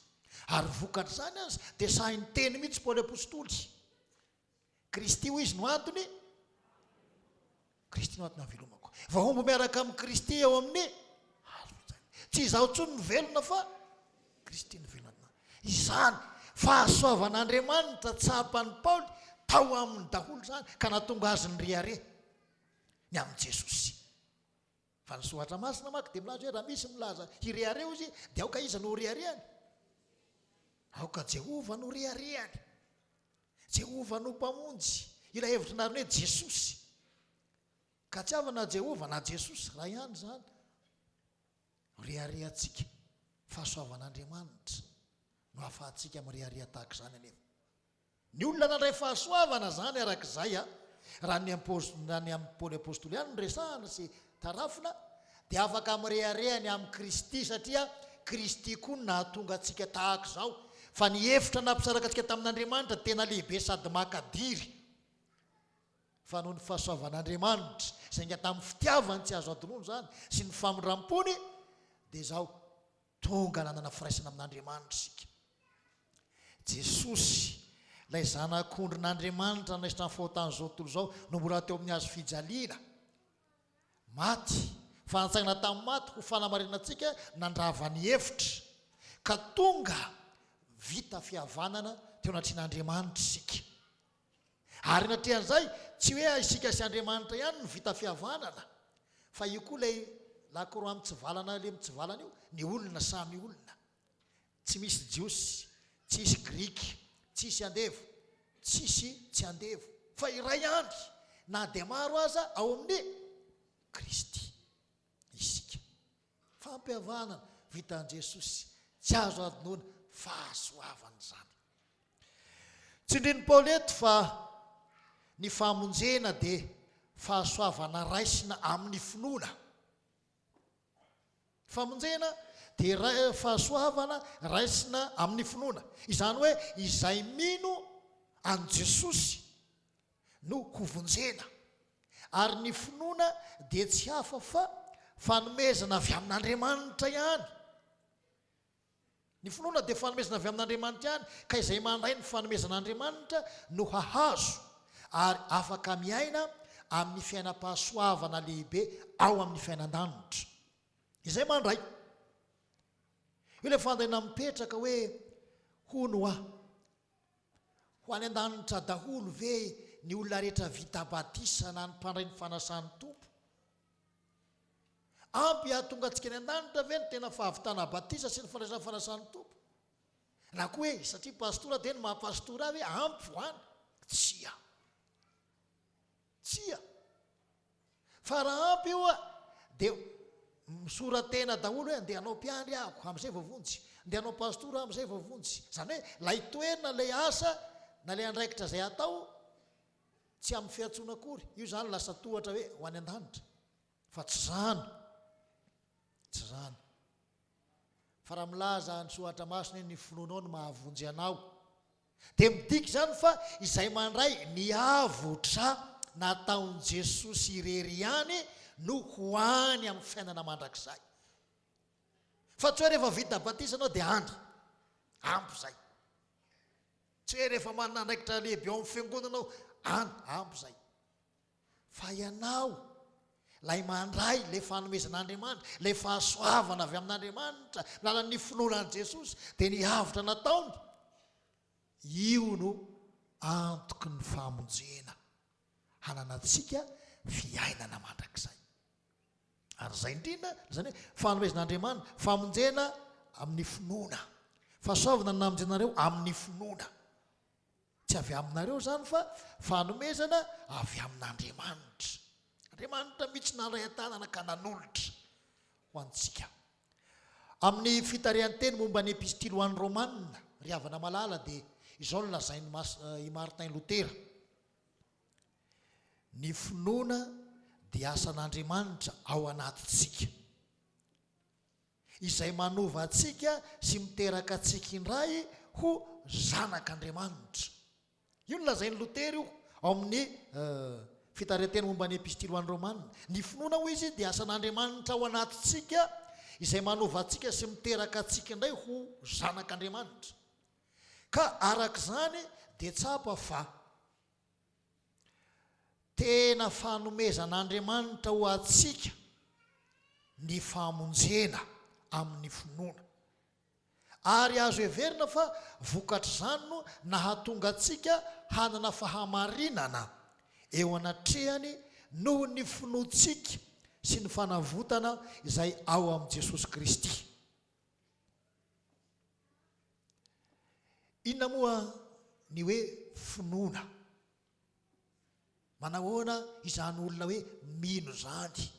Ary vokatra zany azy dia sahy niteny mihitsy Paoly apôstôly, Kristy ho izy no antony, Kristy no antony havelomako. Vahombo miaraka amin'ny Kristy eo amin'ny tsy izaho tsony novelona fa Kristy novelona. Izany fahasoavan'Andriamanitra tsapany Paoly tao amin'ny daholo zany ka nahatonga azy ny rehare ny amin'ny Jesosy. Fa ny soatra masina manko dia milaza hoe raha misy milaza hirehare izy dia aoka iza no rehareany, aoka Jehova no rehareany, Jehova no mpamonjy. Ilay hevitra nariny hoe Jesosy, ka tsy avy na Jehova na Jesosy raha ihany zany rehare antsika. Fahasoavan'Andriamanitra no ahafahantsika mireharea tahaka izany anefa. Ny olona nandray fahasoavana zany arak'izay raha ny amin'ny Paoly apôstôly ihany nyresahana sy tarafina dia afaka mireharea ny amin'ny Kristy satria Kristy koa no nahatonga antsika tahaka izao. Fa ny hevitra nampisaraka antsika tamin'Andriamanitra tena lehibe sady makadiry. Fa noho ny fahasoavan'Andriamanitra izay nga tamin'ny fitiavany tsy azo adrono zany sy ny famindram-pony dia izao tonga nanana firaisana amin'Andriamanitra isika. Jesosy ilay zanak'ondrin'Andriamanitra naisitra ny fahotan'izao tontolo izao no mbola teo amin'ny hazo fijaliana, maty, fanatsangana tamin'ny maty ho fanamarinana antsika nandravany hevitra ka tonga vita fihavanana teo anatrian'Andriamanitra isika. Ary natrehan'izay tsy hoe isika sy Andriamanitra ihany no vita fihavanana, fa io koa ilay lakoro amin'ny tsivalana le mitsivalana io, ny olona samy olona, tsy misy jiosy, tsy misy grika, tsy misy andevo, tsy misy tsy andevo, fa iray ihany na dia maro aza ao amin'ny Kristy isika. Fampihavanana vitan'i Jesosy tsy azo adinoana fahasoavana zany. Tsindrin'i Paoly eto fa ny fahamonjena dia fahasoavana raisina amin'ny finoana. Famonjena dia fahasoavana raisina amin'ny finoana. Izany hoe izay mino an Jesosy no hovonjena. Ary ny finoana dia tsy hafa fa fanomezana avy amin'Andriamanitra ihany. Ny finoana dia fanomezana avy amin'Andriamanitra ihany, ka izay mandray ny fanomezan'Andriamanitra no hahazo ary afaka miaina amin'ny fiainam-pahasoavana lehibe ao amin'ny fiainan-danitra. Izay mandray. Io ilay fandaina mipetraka hoe hono ho any an-danitra daholo ve ny olona rehetra vita batisa na ny mpandray ny fanasan'ny tompo. Ampy ahatonga antsika any an-danitra ve ny tena fahavitana batisa sy ny fandraisana fanasan'ny tompo? Na koa hoe satria pastora dia ny mahapastora avy ampy hoany? Tsia. Fa raha ampy io dia misoratena daholo hoe andeha hanao mpiandry ahako amin'izay vavonjy, andeha hanao pastora amin'izay vavonjy. Zany hoe lay toerana lay asa na lay andraikitra izay atao tsy amin'ny fiantsoana akory. Io zany lasa tohatra hoe ho any an-danitra. Fa tsy zany. Fa raha milaza ny soatra masina hoe ny finoanao no mahavonjy anao, dia midika zany fa izay mandray ny avotra nataon'i Jesosy irery ihany no hoany amin'ny fiainana mandrakizay. Fa tsy hoe rehefa vita batisa anao dia andry ampy zay. Tsy hoe rehefa manana andraikitra lehibe ao amin'ny fiangonanao ampy zay. Fa ianao lay mandray ilay fanomezan'Andriamanitra, ilay fahasoavana avy amin'Andriamanitra lalan'ny finoanan'i Jesosy dia ny avotra nataony, io no antoky ny famonjena hananantsika fiainana mandrakizay. Ary izay indrindra zany hoe fanomezan'Andriamanitra, famonjena amin'ny finoana, fahasoavana namonjenareo amin'ny finoana. Tsy avy aminareo zany fa fanomezana avy amin'Andriamanitra. Andriamanitra mihitsy naray an-tanana ka nanolotra ho antsika. Amin'ny fitarihan-teny momba ny epistily ho an'ny Romanina, ry havana malala, dia izao no lazain'i Martin Lutera: ny finoana dia asan'Andriamanitra ao anatintsika, izay manova antsika sy miteraka antsika indray ho zanak'Andriamanitra. Io no lazain'i Lutera io ao amin'ny fitarihan-teny momba ny epistily ho an'ny Romanina. Ny finoana ho izy dia asan'Andriamanitra ao anatintsika, izay manova antsika sy miteraka antsika indray ho zanak'Andriamanitra. Ka arak'izany dia tsapa fa tena fanomezan'Andriamanitra ho antsika ny famonjena amin'ny finoana. Ary azo heverina fa vokatra izany no nahatonga antsika hanana fahamarinana eo anatrehany noho ny finoantsika sy ny fanavotana izay ao amin'i Jesosy Kristy. Inona moa ny hoe finoana? Manahoana izany olona hoe mino zany?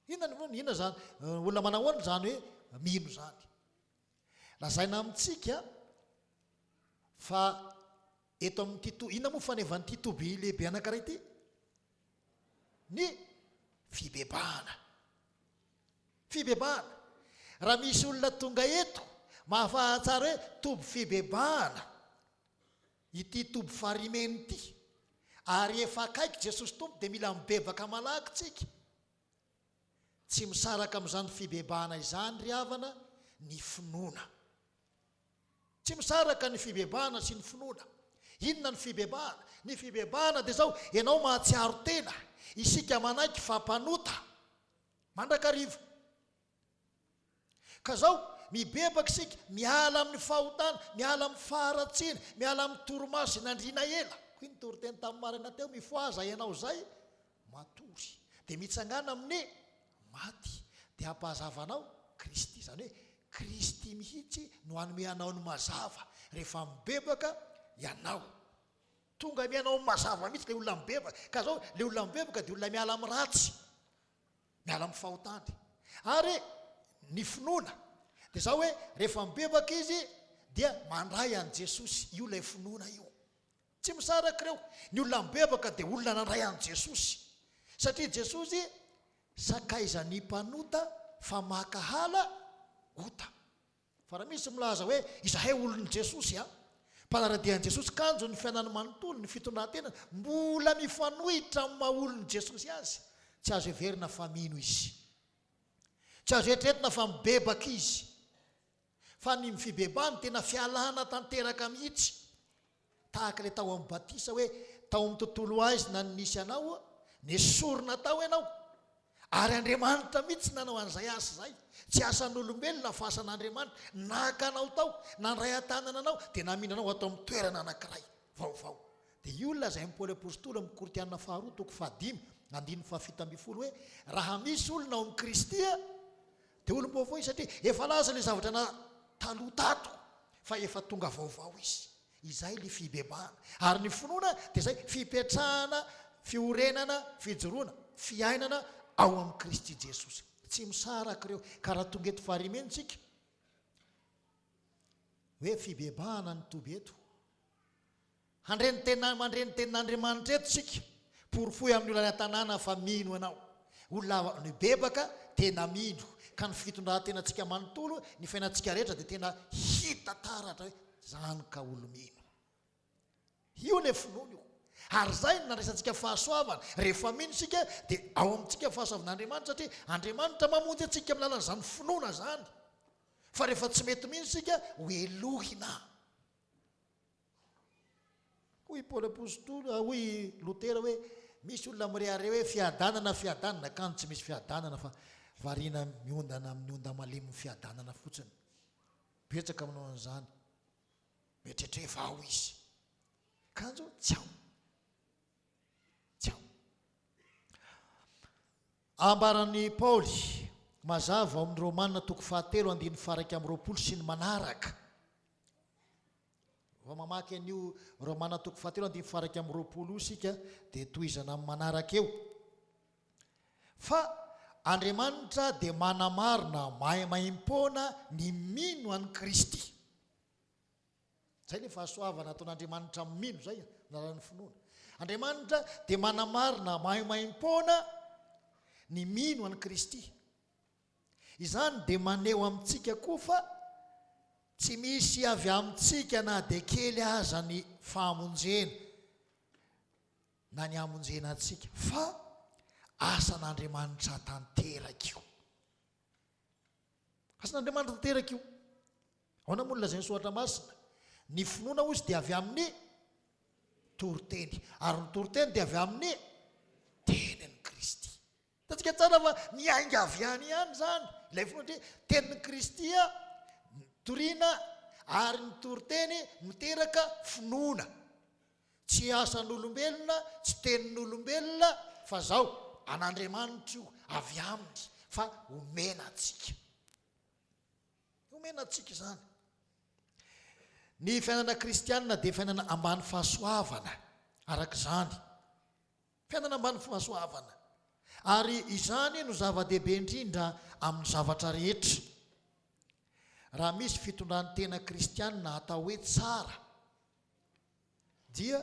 Inona zany olona manahoana izany hoe mino zany? Lazaina amintsika fa eto amin'ny inona moa fanevan'ity toby lehibe anankiray ity? Ny fibebahana. Fibebahana. Raha misy olona tonga eto mahafahatsara hoe toby fibebahana, ity toby farimena ity, ary efa akaiky Jesosy tompo dia mila mibebaka malaky tsika. Tsy misaraka amin'izany fibebahana izany ry havana ny finoana. Tsy misaraka ny fibebahana sy ny finoana. Inona ny fibebahana? Ny fibebahana dia zao, ianao mahatsiaro tena, isika manaiky fampanota mandrakariva. Ka zao mibebaka isika, miala amin'ny fahotana, miala amin'ny faharatsiana, miala amin'ny toromaso izay nandriana ela. Koa ny toriteny tamin'ny marina teo, mifoaza ianao zay matory dia mitsangana amin'ny maty, dia hampahazavanao Kristy. Izany hoe Kristy mihitsy no hanome anao ny mazava rehefa mibebaka ianao. Tonga mianao ny mazava mihitsy ilay olona mibebaka. Ka zao ilay olona mibebaka dia olona miala amin'ny ratsy, miala amin'ny fahotany. Ary ny finoana dia zao hoe rehefa mibebaka izy dia mandray an'i Jesosy. Io ilay finoana io. Tsy misaraka ireo. Ny olona mibebaka dia olona nandray an'i Jesosy, satria Jesosy sakaizany mpanota fa makahala ota. Fa raha misy milaza hoe izahay olon'i Jesosy, mpanaradian'i Jesosy, kanjo ny fiainany manontolo, ny fitondran-tena, mbola mifanohitra amin'ny maha olon'i Jesosy azy, tsy azo heverina fa mino izy. Tsy azo eritreretina fa mibebaka izy. Fa ny fibebahana tena fialana tanteraka mihitsy. Tahaka ilay tao amin'ny batisa hoe tao amin'ny tontolo azy na nisy anao, nesorina tao ianao, ary Andriamanitra mihitsy nanao an'izay asa izay. Tsy asan'olombelona fa asan'Andriamanitra. Naka anao tao, nandray an-tanana anao, dia namina anao atao amin'ny toerana anankiray vaovao. Dia io lazain'i Paoly apôstôly amin'ny Korinthiana 2:5-7 hoe raha misy olona ao amin'ny Kristy dia olom-baovao izy, satria efa laza ilay zavatra na taloha tato fa efa tonga vaovao izy. Izay ilay fibebahana. Ary ny finoana dia izay fipetrahana, fiorenana, fijoroana, fiainana ao amin'ny Kristy Jesosy. Tsy misaraka ireo. Ka raha tonga eto farimentsika hoe fibebahana ny toby eto, mandreny tenin'Andriamanitra eto sika, porofoy amin'ny olona an-tanàna fa mino ianao. Olona nibebaka tena mino, ka ny fitondran-tenantsika manontolo, ny fiainantsika rehetra dia tena hita taratra hoe zany ka olomino. Io ilay finoana io. Ary zay no nandraisantsika fahasoavana. Rehefa mino isika dia ao amintsika fahasoavan'Andriamanitra, satria Andriamanitra mamonjy antsika amin'ny alalan'izany finoana zany. Fa rehefa tsy mety mino isika, hoelohina. Hoy Paoly apôstôly, hoy Lotera hoe misy olona mirehare hoe fiadanana, kan tsy misy fiadanana fa variana miondana amin'ny onda malemy fiadanana fotsiny. Betsaka aminao an'izany. Mieritreritra ao izy. Kanjo tsy ao. Tsy ao. Ambaran'ny Paoly mazava ao amin'ny Romanina 7:1-20 sy ny manaraka. Vao mamaky an'io Romanina 7:1-20 isika dia tohizana amin'ny manaraka eo. Fa Andriamanitra dia manamarina maimaimpona ny mino an'i Kristy. Zay ilay fahasoavana ataon'Andriamanitra mino zay nalan'ny finoana. Andriamanitra dia manamarina maimaimpona ny mino an'i Kristy. Izany dia maneho amintsika koa fa tsy misy avy amintsika na dia kely aza ny fahamonjena na ny hamonjena antsika, fa asan'Andriamanitra tanteraka io. Asan'Andriamanitra tanteraka io. Ahoana moa no lazainy soatra masina? Ny finoana ozy dia avy amin'ny toriteny, ary ny toriteny dia avy amin'ny tenin'i Kristy. Tatsika tsara fa miainga avy ihany zany. ilay finoana hoe tenin'ny Kristia toriana ary ny toriteny miteraka finoana, tsy asan'olombelona, tsy tenin'olombelona, fa zao an'Andriamanitra io avy aminy, fa omena atsika zany. Ny fiainana kristianina dia fiainana ambany fahasoavana, araka izany fiainana ambany fahasoavana, ary izany no zava-dehibe indrindra amin'ny zavatra rehetra. Raha misy fitondran'ny tena kristianina atao hoe tsara, dia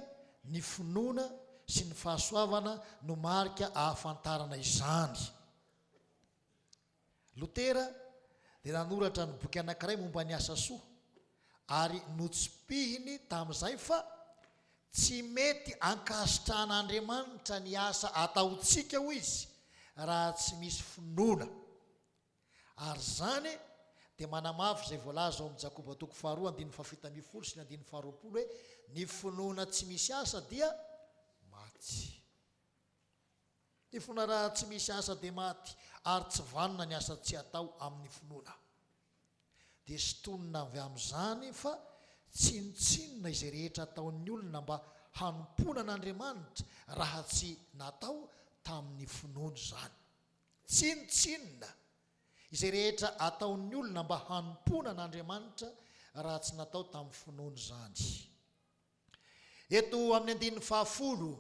ny finoana sy ny fahasoavana no marika ahafantarana izany. Lotera dia nanoratra ny boky anankiray momba ny asa soa, ary notsipihiny tamin'izay fa tsy mety ankasitrahan'Andriamanitra ny asa ataontsika hoy izy raha tsy misy finoana. Ary zany dia manamafy izay voalaza ao amin'ny Jakoba 2:7-7 sy 9:20 hoe ny finoana tsy misy asa dia maty. Ny finoana raha tsy misy asa dia maty, ary tsy vanona ny asa tsy atao amin'ny finoana. Dia sitonina avy amin'izany fa tsinotsinona izay rehetra ataon'ny olona mba hanompoana an'Andriamanitra raha tsy natao tamin'ny finoana izany. Tsinotsinona izay rehetra ataon'ny olona mba hanompoana an'Andriamanitra raha tsy natao tamin'ny finoana izany. Eto amin'ny 10:10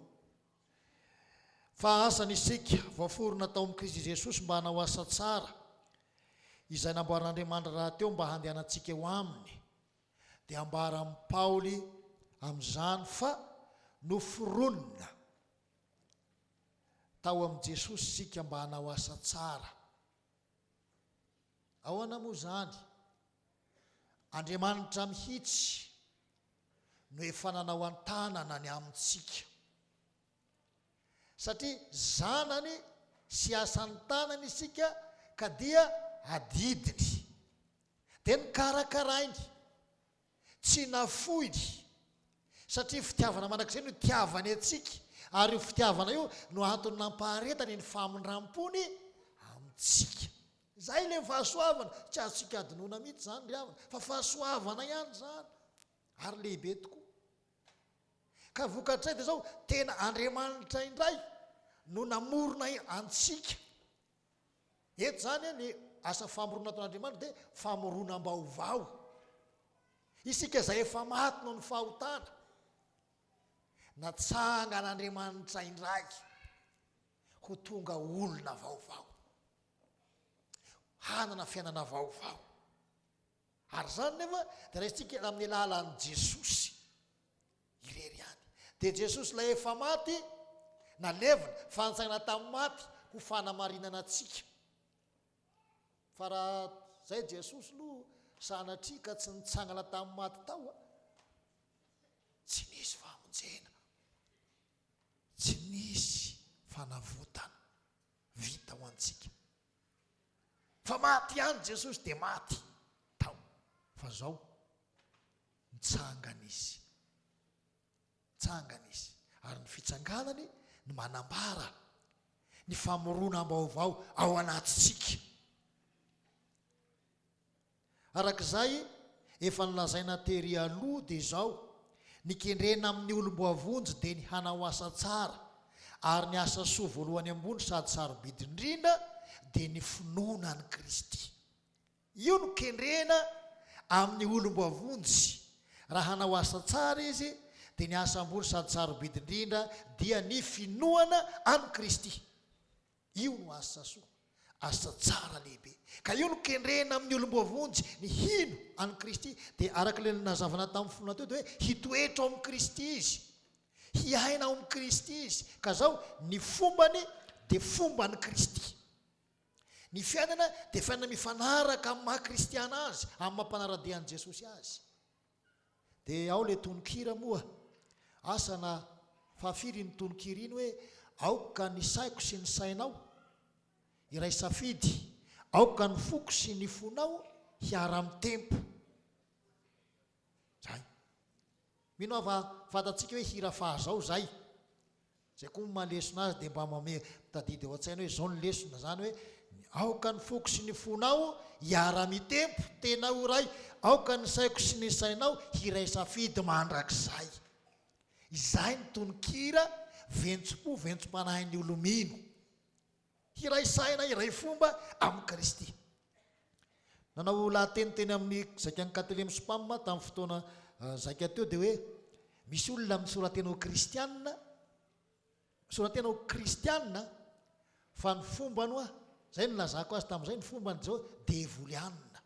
fa asany isika voaforona tao amin'ny Kristy Jesosy mba hanao asa tsara izay namboarin'Andriamanitra raha teo mba handehanantsika eo aminy, dia ambara amin'ny Paoly amin'izany fa noforonina tao amin'ny Jesosy isika mba hanao asa tsara. Ahoana moa zany? Andriamanitra mihitsy no efa nanao an-tanana ny amintsika, satria zanany sy asan'ny tanany isika ka dia adidiny, dia nikarakarainy, tsy nafoiny, satria fitiavana manak'izay no tiavany atsika, ary io fitiavana io no antony nampaharetany ny famindram-pony amintsika. Zay ilay fahasoavana, tsy azontsika adinoana mihitsy zany ry havana, fa fahasoavana ihany zany, ary lehibe tokoa. Ka vokatray dia zao tena Andriamanitra indray no namorona antsika. Eto zany ny asa famorona ataon'Andriamanitra dia famoronam-baovao. Isika izay efa maty noho ny fahotana, natsangan'Andriamanitra indray ho tonga olona vaovao, hanana fiainana vaovao. Ary zany nefa dia raisitsika amin'ny alalan'i Jesosy irery ihany. Dia Jesosy ilay efa maty nalevina, fantsangana tamin'ny maty ho fanamarinana antsika. Fa raha zay Jesosy no sanatria ka tsy nitsangana tamin'ny maty tao, tsy nisy famonjena, tsy nisy fanavotana vita ho antsika. Fa maty ihany Jesosy dia maty tao, fa zao nitsangana izy, ary ny fitsanganany no manambara ny famoronam-baovao ao anatintsika. Arak'izay efa nilazaina tery aloha dia zao nikendrena amin'ny olom-boavonjy dia ny hanao asa tsara, ary ny asa soa voalohany ambony sady sarobidy indrindra dia ny finoana ny Kristy. Io no kendrena amin'ny olom-boavonjy. Raha hanao asa tsara izy dia ny asa ambony sady sarobidy indrindra dia ny finoana any Kristy. Io no asa soa, asa tsara lehibe. Ka io no kendrena amin'ny olom-boavonjy ny hino any Kristy, dia araka ilay nazavana tamin'ny finoana teo dia hoe hitoetra ao amin'ny Kristy izy, hiaina ao amin'ny Kristy izy. Ka zao ny fombany dia fomban'ny Kristy. Ny fiainana dia fiainana mifanaraka amin'ny maha-kristiana azy, amin'ny mampanaradian'i Jesosy azy. Dia ao ilay tononkira moa, asana fahafiry ny tononkira iny hoe aoka ny saiko sy ny sainao iray safidy, aoka ny foko sy ny fonao hiara-mitempo. Zay mino aho fantatsika hoe hira fahazao zay, zay koa malesona azy dia mba tadidy ao an-tsaina hoe zao ny lesona, zany hoe aoka ny foko sy ny fonao hiara-mitempo tena ho ray, aoka ny saiko sy ny sainao hiray safidy mandrakizay. Izay ny tononkira ventsom-po ventsom-panahin'ny olomino, hiray saina hiray fomba amin'ny Kristy. Nanao lahateniteny amin'ny zaikany Katilemy Spamma tamin'ny fotoana zaika teo dia hoe misy olona misoratena ho kristianina, misoratena ho kristianina fa ny fombany hoa zay no lazako azy tamin'izay, ny fombany zao devolianina.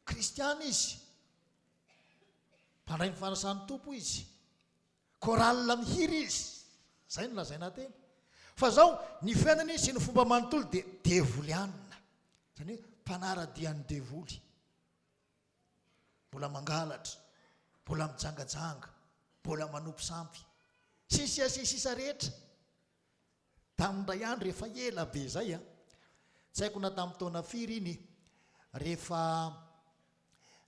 Kristiana izy, mpandray ny fanasan'ny tompo izy, koralina mihiry izy, zay no lazaina teny. Fa zao ny fiainany sy ny fomba manontolo dia devolianina, zany hoe mpanaradian'ny devoly, mbola mangalatra, mbola mijangajanga, mbola manompo sampy, sisa rehetra. Tamin'indray andro rehefa ela be zay tsy haiko na tamin'ny taona firy iny, rehefa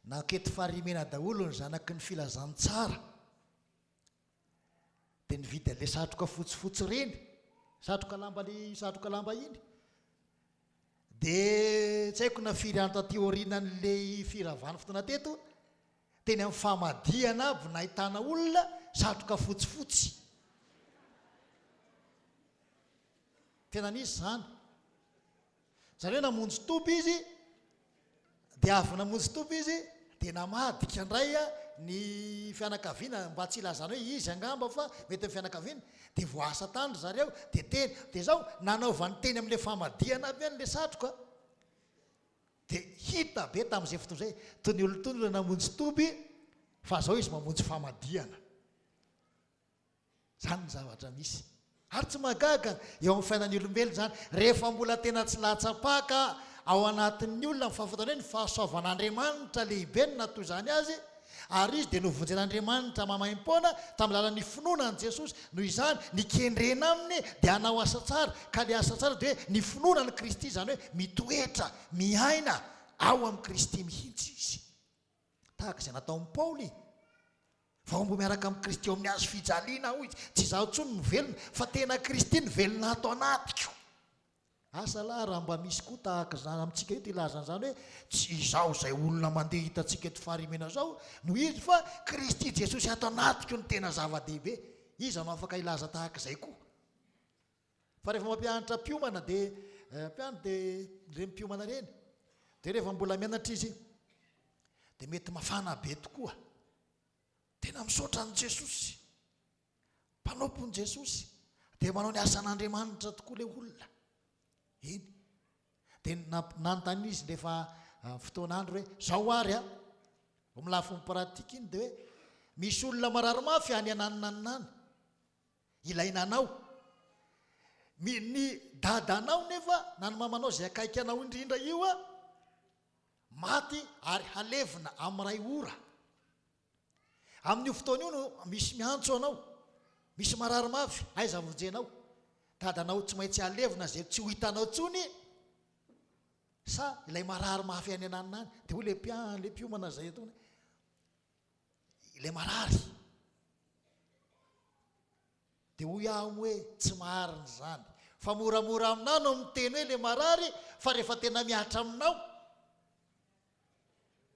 nakety farimena daholo ny zanaky ny filazany tsara dia nividy an'ilay satroka fotsifotsy reny, satroka lamba iny, dia tsy haiko na firy any taty orinan'ilay firavany fotoana teto, teny amin'ny famadiana aby nahitana olona satroka fotsifotsy. Tena nisy zany. Zany hoe namonjy toby izy, dia avy namonjy toby izy dia namadika indray ny fianakaviana mba tsy ilazana hoe izy angamba fa mety amin'ny fianakaviana, dia voasa tandro zareo dia teny dia zao nanaovany teny amin'ilay famadiana aby an'ilay satroka. Dia hita be tamin'izay fotoana izay toy ny olona tony namonjy toby fa zao izy mamonjy famadiana. Zany ny zavatra misy. Ary tsy magaga eo amin'ny fiainan'ny olombelona zany, rehefa mbola tena tsy latsapaka ao anatin'ny olona ny fahafatana hoe ny fahasoavan'Andriamanitra lehibe no natoy izany azy, ary izy dia novonjen'Andriamanitra mamaim-poana tamin'ny lalan'ny finoana ny Jesosy. Noho izany nikendrena aminy dia hanao asa tsara, ka le asa tsara dia hoe ny finoana ny Kristy, zany hoe mitoetra, miaina ao amin'ny Kristy mihitsy izy. Tahaka izay nataon'i Paoly, fa mbo miaraka amin'ny Kristy eo amin'ny hazo fijaliana hoy, tsy izaho intsony no velona fa tena Kristy ny velona ato anatiko. Asa lahy raha mba misy koa tahaka izany amintsika eto ilazana zany hoe tsy izaho izay olona mandeha hitantsika eto farimena zao no izy, fa Kristy Jesosy ato anatiko ny tena zava-dehibe. Iza no afaka ilaza tahaka izay koa. Fa rehefa mampianatra mpiomana dia mpianatra dia ireny mpiomana ireny dia rehefa mbola mianatra izy dia mety mafana be tokoa. Tena misaotra an'i Jesosy, mpanompon'i Jesosy, dia manao ny asan'Andriamanitra tokoa ilay olona. Iny dia nanontany izy rehefa fotoan'andro hoe zao ary amin'ny lafiny pratika iny dia hoe misy olona marary mafy any ananonanany, ilaina anao. Ny dadanao nefa na ny mamanao izay akaiky anao indrindra io maty ary halevina amin'ny ray ora. Amin'io fotoana io no misy miantso anao, misy marary mafy, aiza vonjenao? Dadanao tsy maintsy halevina zay tsy ho hitanao tsony, sa ilay marary mafy any ananany. Dia ho le mpiomana zay etony ilay marary, dia ho iaho hoe tsy mariny zany, fa moramora aminao no miteny hoe le marary, fa rehefa tena miatra aminao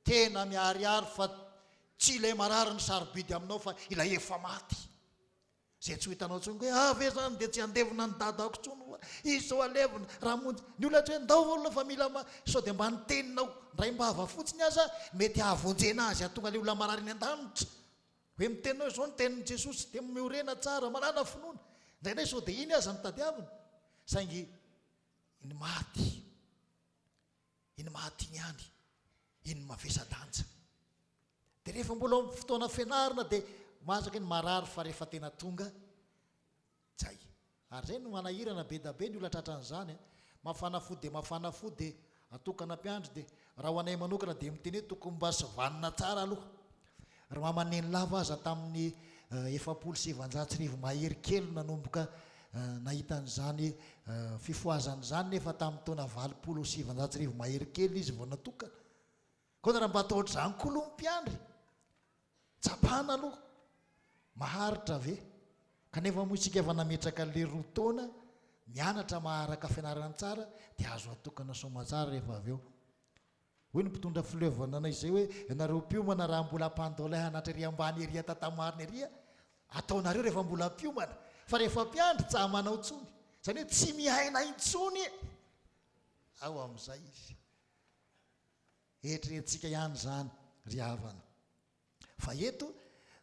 tena miariary fa tsy ilay marary ny sarobidy aminao fa ilay efa maty, zay tsy ho hitanao tsony hoe ave zany dia tsy andevina ny dadako tsony, izy zao alevina raha monjy ny olona hoe ndao olona fa mila sao dia mba niteninao ndray mbava fotsiny aza mety ahavonjena azy atonga le olona marary ny an-danitra hoe miteninao zao ny tenin'i Jesosy dia miorena tsara manana finoana indraindray sao dia iny aza ny tadiavina, saingy iny maty iny hany, iny mavesa-danja. Dia rehefa mbola amin'ny fotoana fianarana dia mahazaka ny marary, fa rehefa tena tonga zay. Ary zay no manahirana be da be ny olona tratran'izany, mafanafody dia mafanafody dia atokana mpiandro, dia raha ho anay manokana dia miteny hoe tokony mba sy vanina tsara aloha. Raha mamaneny lava aza tamin'ny 700 mahery kely nanomboka nahitan'izany fifoazan'izany, nefa tamin'ny taona 700 mahery kely izy vao natokana. Koa raha mba atao ohatr'izany koloa mpiandry, tsapana aloha, maharitra ve? kanefa moa isika efa nametraka le roa taona mianatra maharaka fianarana tsara dia azo atokana somatsara rehefa avy eo hoe ny mpitondra fileovana anay izay hoe ianareo mpiomana raha mbola ampandolay anatra ery ambany eria tatamarina eria ataonareo rehefa mbola mpiomana fa rehefa mpiandry tsy amanao tsony zany hoe tsy miaina intsony ao amin'izay izy eritreretintsika ihany zany ry havana fa eto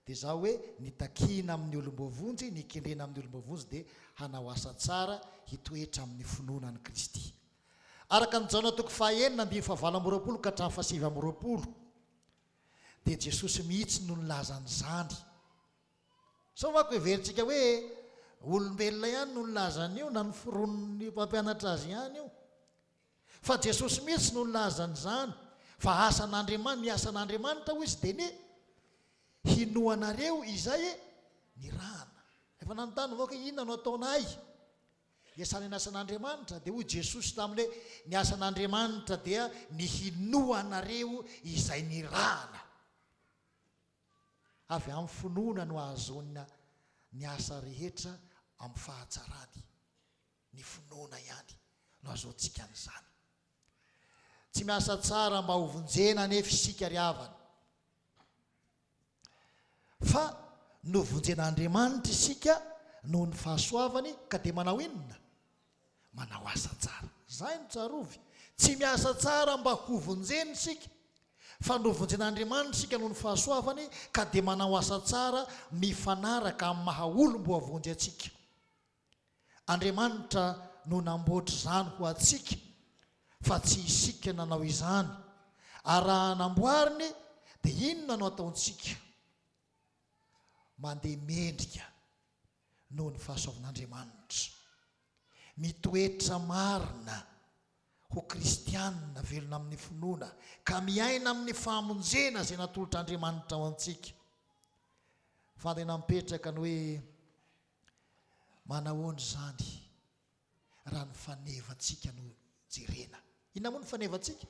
dia zaho hoe nitakina amin'ny olombovonjy nikendrena amin'ny olombovonjy dia hanao asa tsara hitoetra amin'ny finoana ny Kristy araka ny jaona toko fahaenina andiny fahavalo amby roapolo ka hatramin'ny fahasivy amby roapolo dia Jesosy mihitsy no nilazany zany so mako everitsika hoe olombelona ihany no nilazany io na ny firon'ny mpampianatra azy ihany io fa Jesosy mihitsy no nilazany zany fa asan'Andriamanitra ny asan'Andriamanitra hoy izy dia ny hinoanareo izay nirahana efa nanontany vaoka inona no ataonay iasany ny asan'Andriamanitra dia hoy Jesosy taminy hoe ny asan'Andriamanitra dia ny hinoanareo izay nirahana avy amin'ny finoana no ahazoana ny asa rehetra amin'ny fahatsarany ny finoana ihany no ahazoantsika an'izany tsy miasa tsara mba hovonjena nefa isika ry havana fa no vonjen'Andriamanitra isika noho ny fahasoavany ka dia manao inona manao asa tsara zay no tsarovy tsy miasa tsara mba hovonjena isika fa no vonjen'Andriamanitra isika noho ny fahasoavany ka dia manao asa tsara mifanaraka amin'ny maha olombo avonjy atsika Andriamanitra no namboatra izany ho atsika fa tsy isika nanao izany ary raha namboariny dia inona no ataontsika mandeha mendrika noho ny fahasoavan'Andriamanitra mitoetra marina ho kristianina velona amin'ny finoana ka miaina amin'ny famonjena izay natolotr'Andriamanitra ao antsika fa dia nampetraka ny hoe manahoana izany raha ny fanevantsika no jerena inona moa ny fanevantsika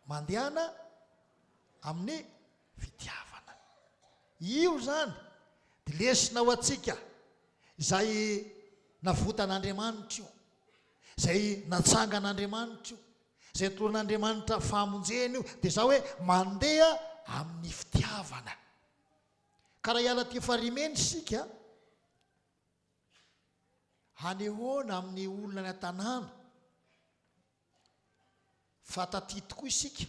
mandehana amin'ny fitiavana io zany dia lesina ho atsika izay navotan'Andriamanitra io izay natsangan'Andriamanitra io izay tolon'Andriamanitra famonjena io dia zao hoe mandeha amin'ny fitiavana ka raha hiala ty farimeny isika hanehoana amin'ny olona ny an-tanàna fa taty tokoa isika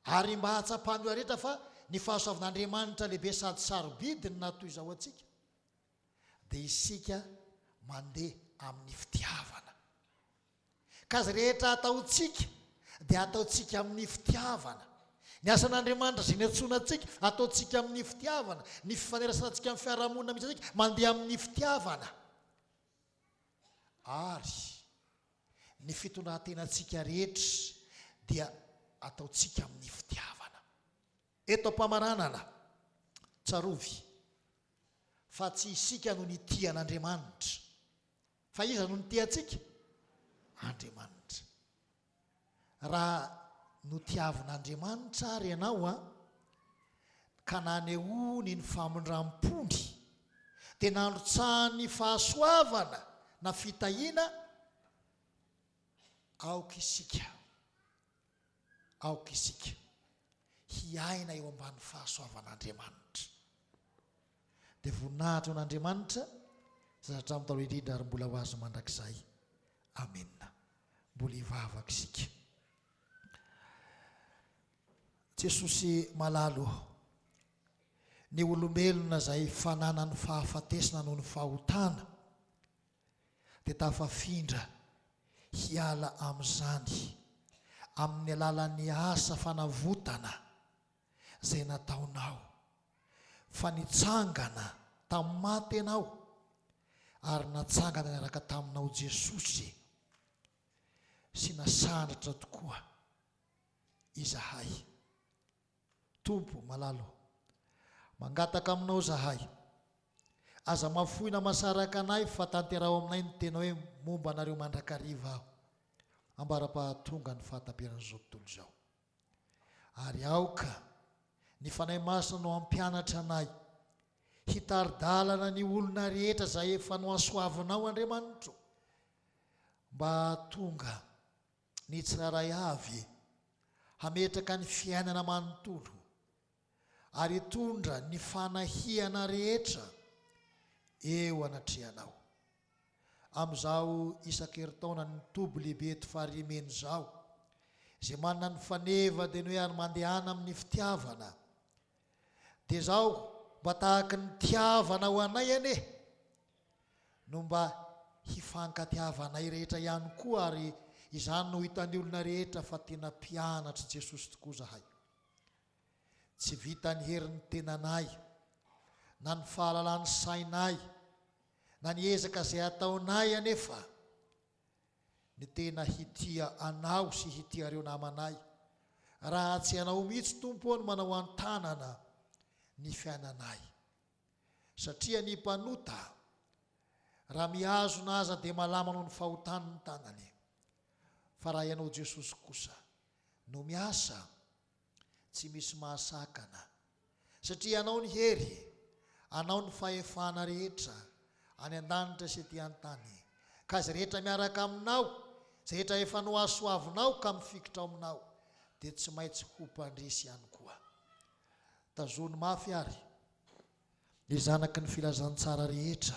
ary mba hatsapany io rehetra fa ny fahasoavan'Andriamanitra lehibe sady sarobidiny natoy izao atsika dia isika mandeha amin'ny fitiavana ka zy rehetra ataontsika dia ataontsika amin'ny fitiavana ny asan'Andriamanitra izay niantsoana antsika ataontsika amin'ny fitiavana ny fifanerasantsika amin'ny fiarahamonina misy atsika mandeha amin'ny fitiavana ary ny fitondratenantsika rehetra dia ataontsika amin'ny fitiavana eto am-pamaranana tsarovy fa tsy isika no nitian'Andriamanitra fa iza no nitiantsika Andriamanitra raha notiavin'Andriamanitra ary ianao ka nanehony ny famondram-pony dia nandrotsahany fahasoavana na fitahiana aoka isika hiaina eo ambany fahasoavan'Andriamanitra dia voninahitra an'Andriamanitra zatra amin'ny talo indrindra ary mbola ho azo mandrakizay amena mbola hivavaka isika Jesosy malalo ny olombelona izay fananany fahafatesana noho ny fahotana dia tafafindra hiala amin'izany amin'ny alalan'ny asa fanavotana izay nataonao fa nitsangana tamin'ny maty ianao ary natsangana niaraka taminao Jesosy sy nasandratra tokoa izahay Tompo malalo mangataka aminao zahay aza mafoina masaraka anay fa tanteraho aminay ny tena hoe momba anareo mandrakariva aho ambara-pahatonga ny fahataberan'izao tontolo izao ary aoka ny fanahy masina no ampianatra anay hitaridalana ny olona rehetra izay efa no asoavinao Andriamanitro mba tonga ny tsiraray avy hametraka ny fiainana manontolo ary tondra ny fanahiana rehetra eo anatrehanao. Amin'izao isan-keritaona ny tobo lehibe eto faharimeny izao izay manana ny faneva dia ny hoe ary mandehana amin'ny fitiavana dia izao mba tahaka ny tiavana ho anay ane no mba hifankatiavanay rehetra ihany koa ary izany no hitan'ny olona rehetra fa tena mpianatra Jesosy tokoa zahay. Tsy vita ny herin'ny tenanay na ny fahalalan'ny sainay na ny ezaka izay ataonay anefa ny tena hitia anao sy hitia ireo namanay raha tsy anao mihitsy tompo no manao antanana ny fiainanay, satria ny mpanota raha mihazona aza dia malama noho ny fahotan'ny tanany, fa raha ianao Jesosy kosa no miasa tsy misy mahasakana, satria anao ny hery, anao ny fahefana rehetra any an-danitra sy ety an-tany, ka izay rehetra miaraka aminao, izay rehetra efa no asoavinao ka mifikitra aminao dia tsy maintsy ho mpandresy ihany koa. Tazony mafy ary ny zanaky ny filazantsara rehetra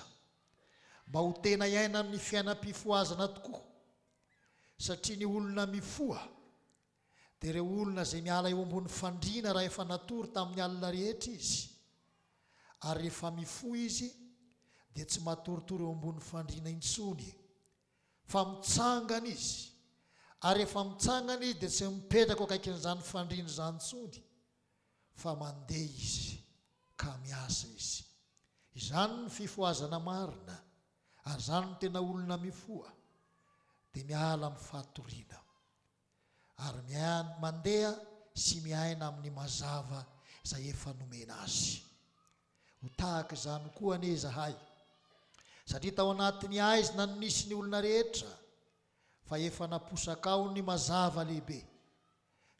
mba ho tena iaina amin'ny fiainam-pifoazana tokoa, satria ny olona mifoa dia ireo olona izay miala eo ambony fandriana raha efa natory tamin'ny alina rehetra izy, ary rehefa mifoa izy dia tsy matoritory eo ambony fandriana intsony fa mitsangana izy, ary rehefa mitsangana izy dia tsy mipetraka akaikin'izany fandriana izany intsony fa mandeha izy ka miasa izy. Izany ny fifoazana marina, ary izany no tena olona mifoa dia miala amin'ny fatoriana ary mandeha sy miaina amin'ny mazava izay efa nomena azy. Ho tahaka izany koa ane zahay, satria tao anatin'ny aizina no nisy ny olona rehetra fa efa naposaka ao ny mazava lehibe,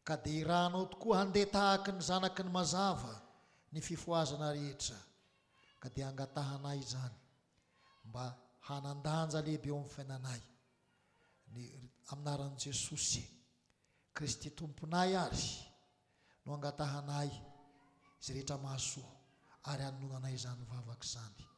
ka dia irahanao tokoa handeha tahaka ny zanaky ny mazava ny fifoazana rehetra, ka dia angatahanay izany mba hanandanja lehibe eo amin'ny fiainanay ny aminaran'i Jesosy Kristy tomponay ary no angatahanay izay rehetra mahasoa ary hanonanay izany vavaka izany.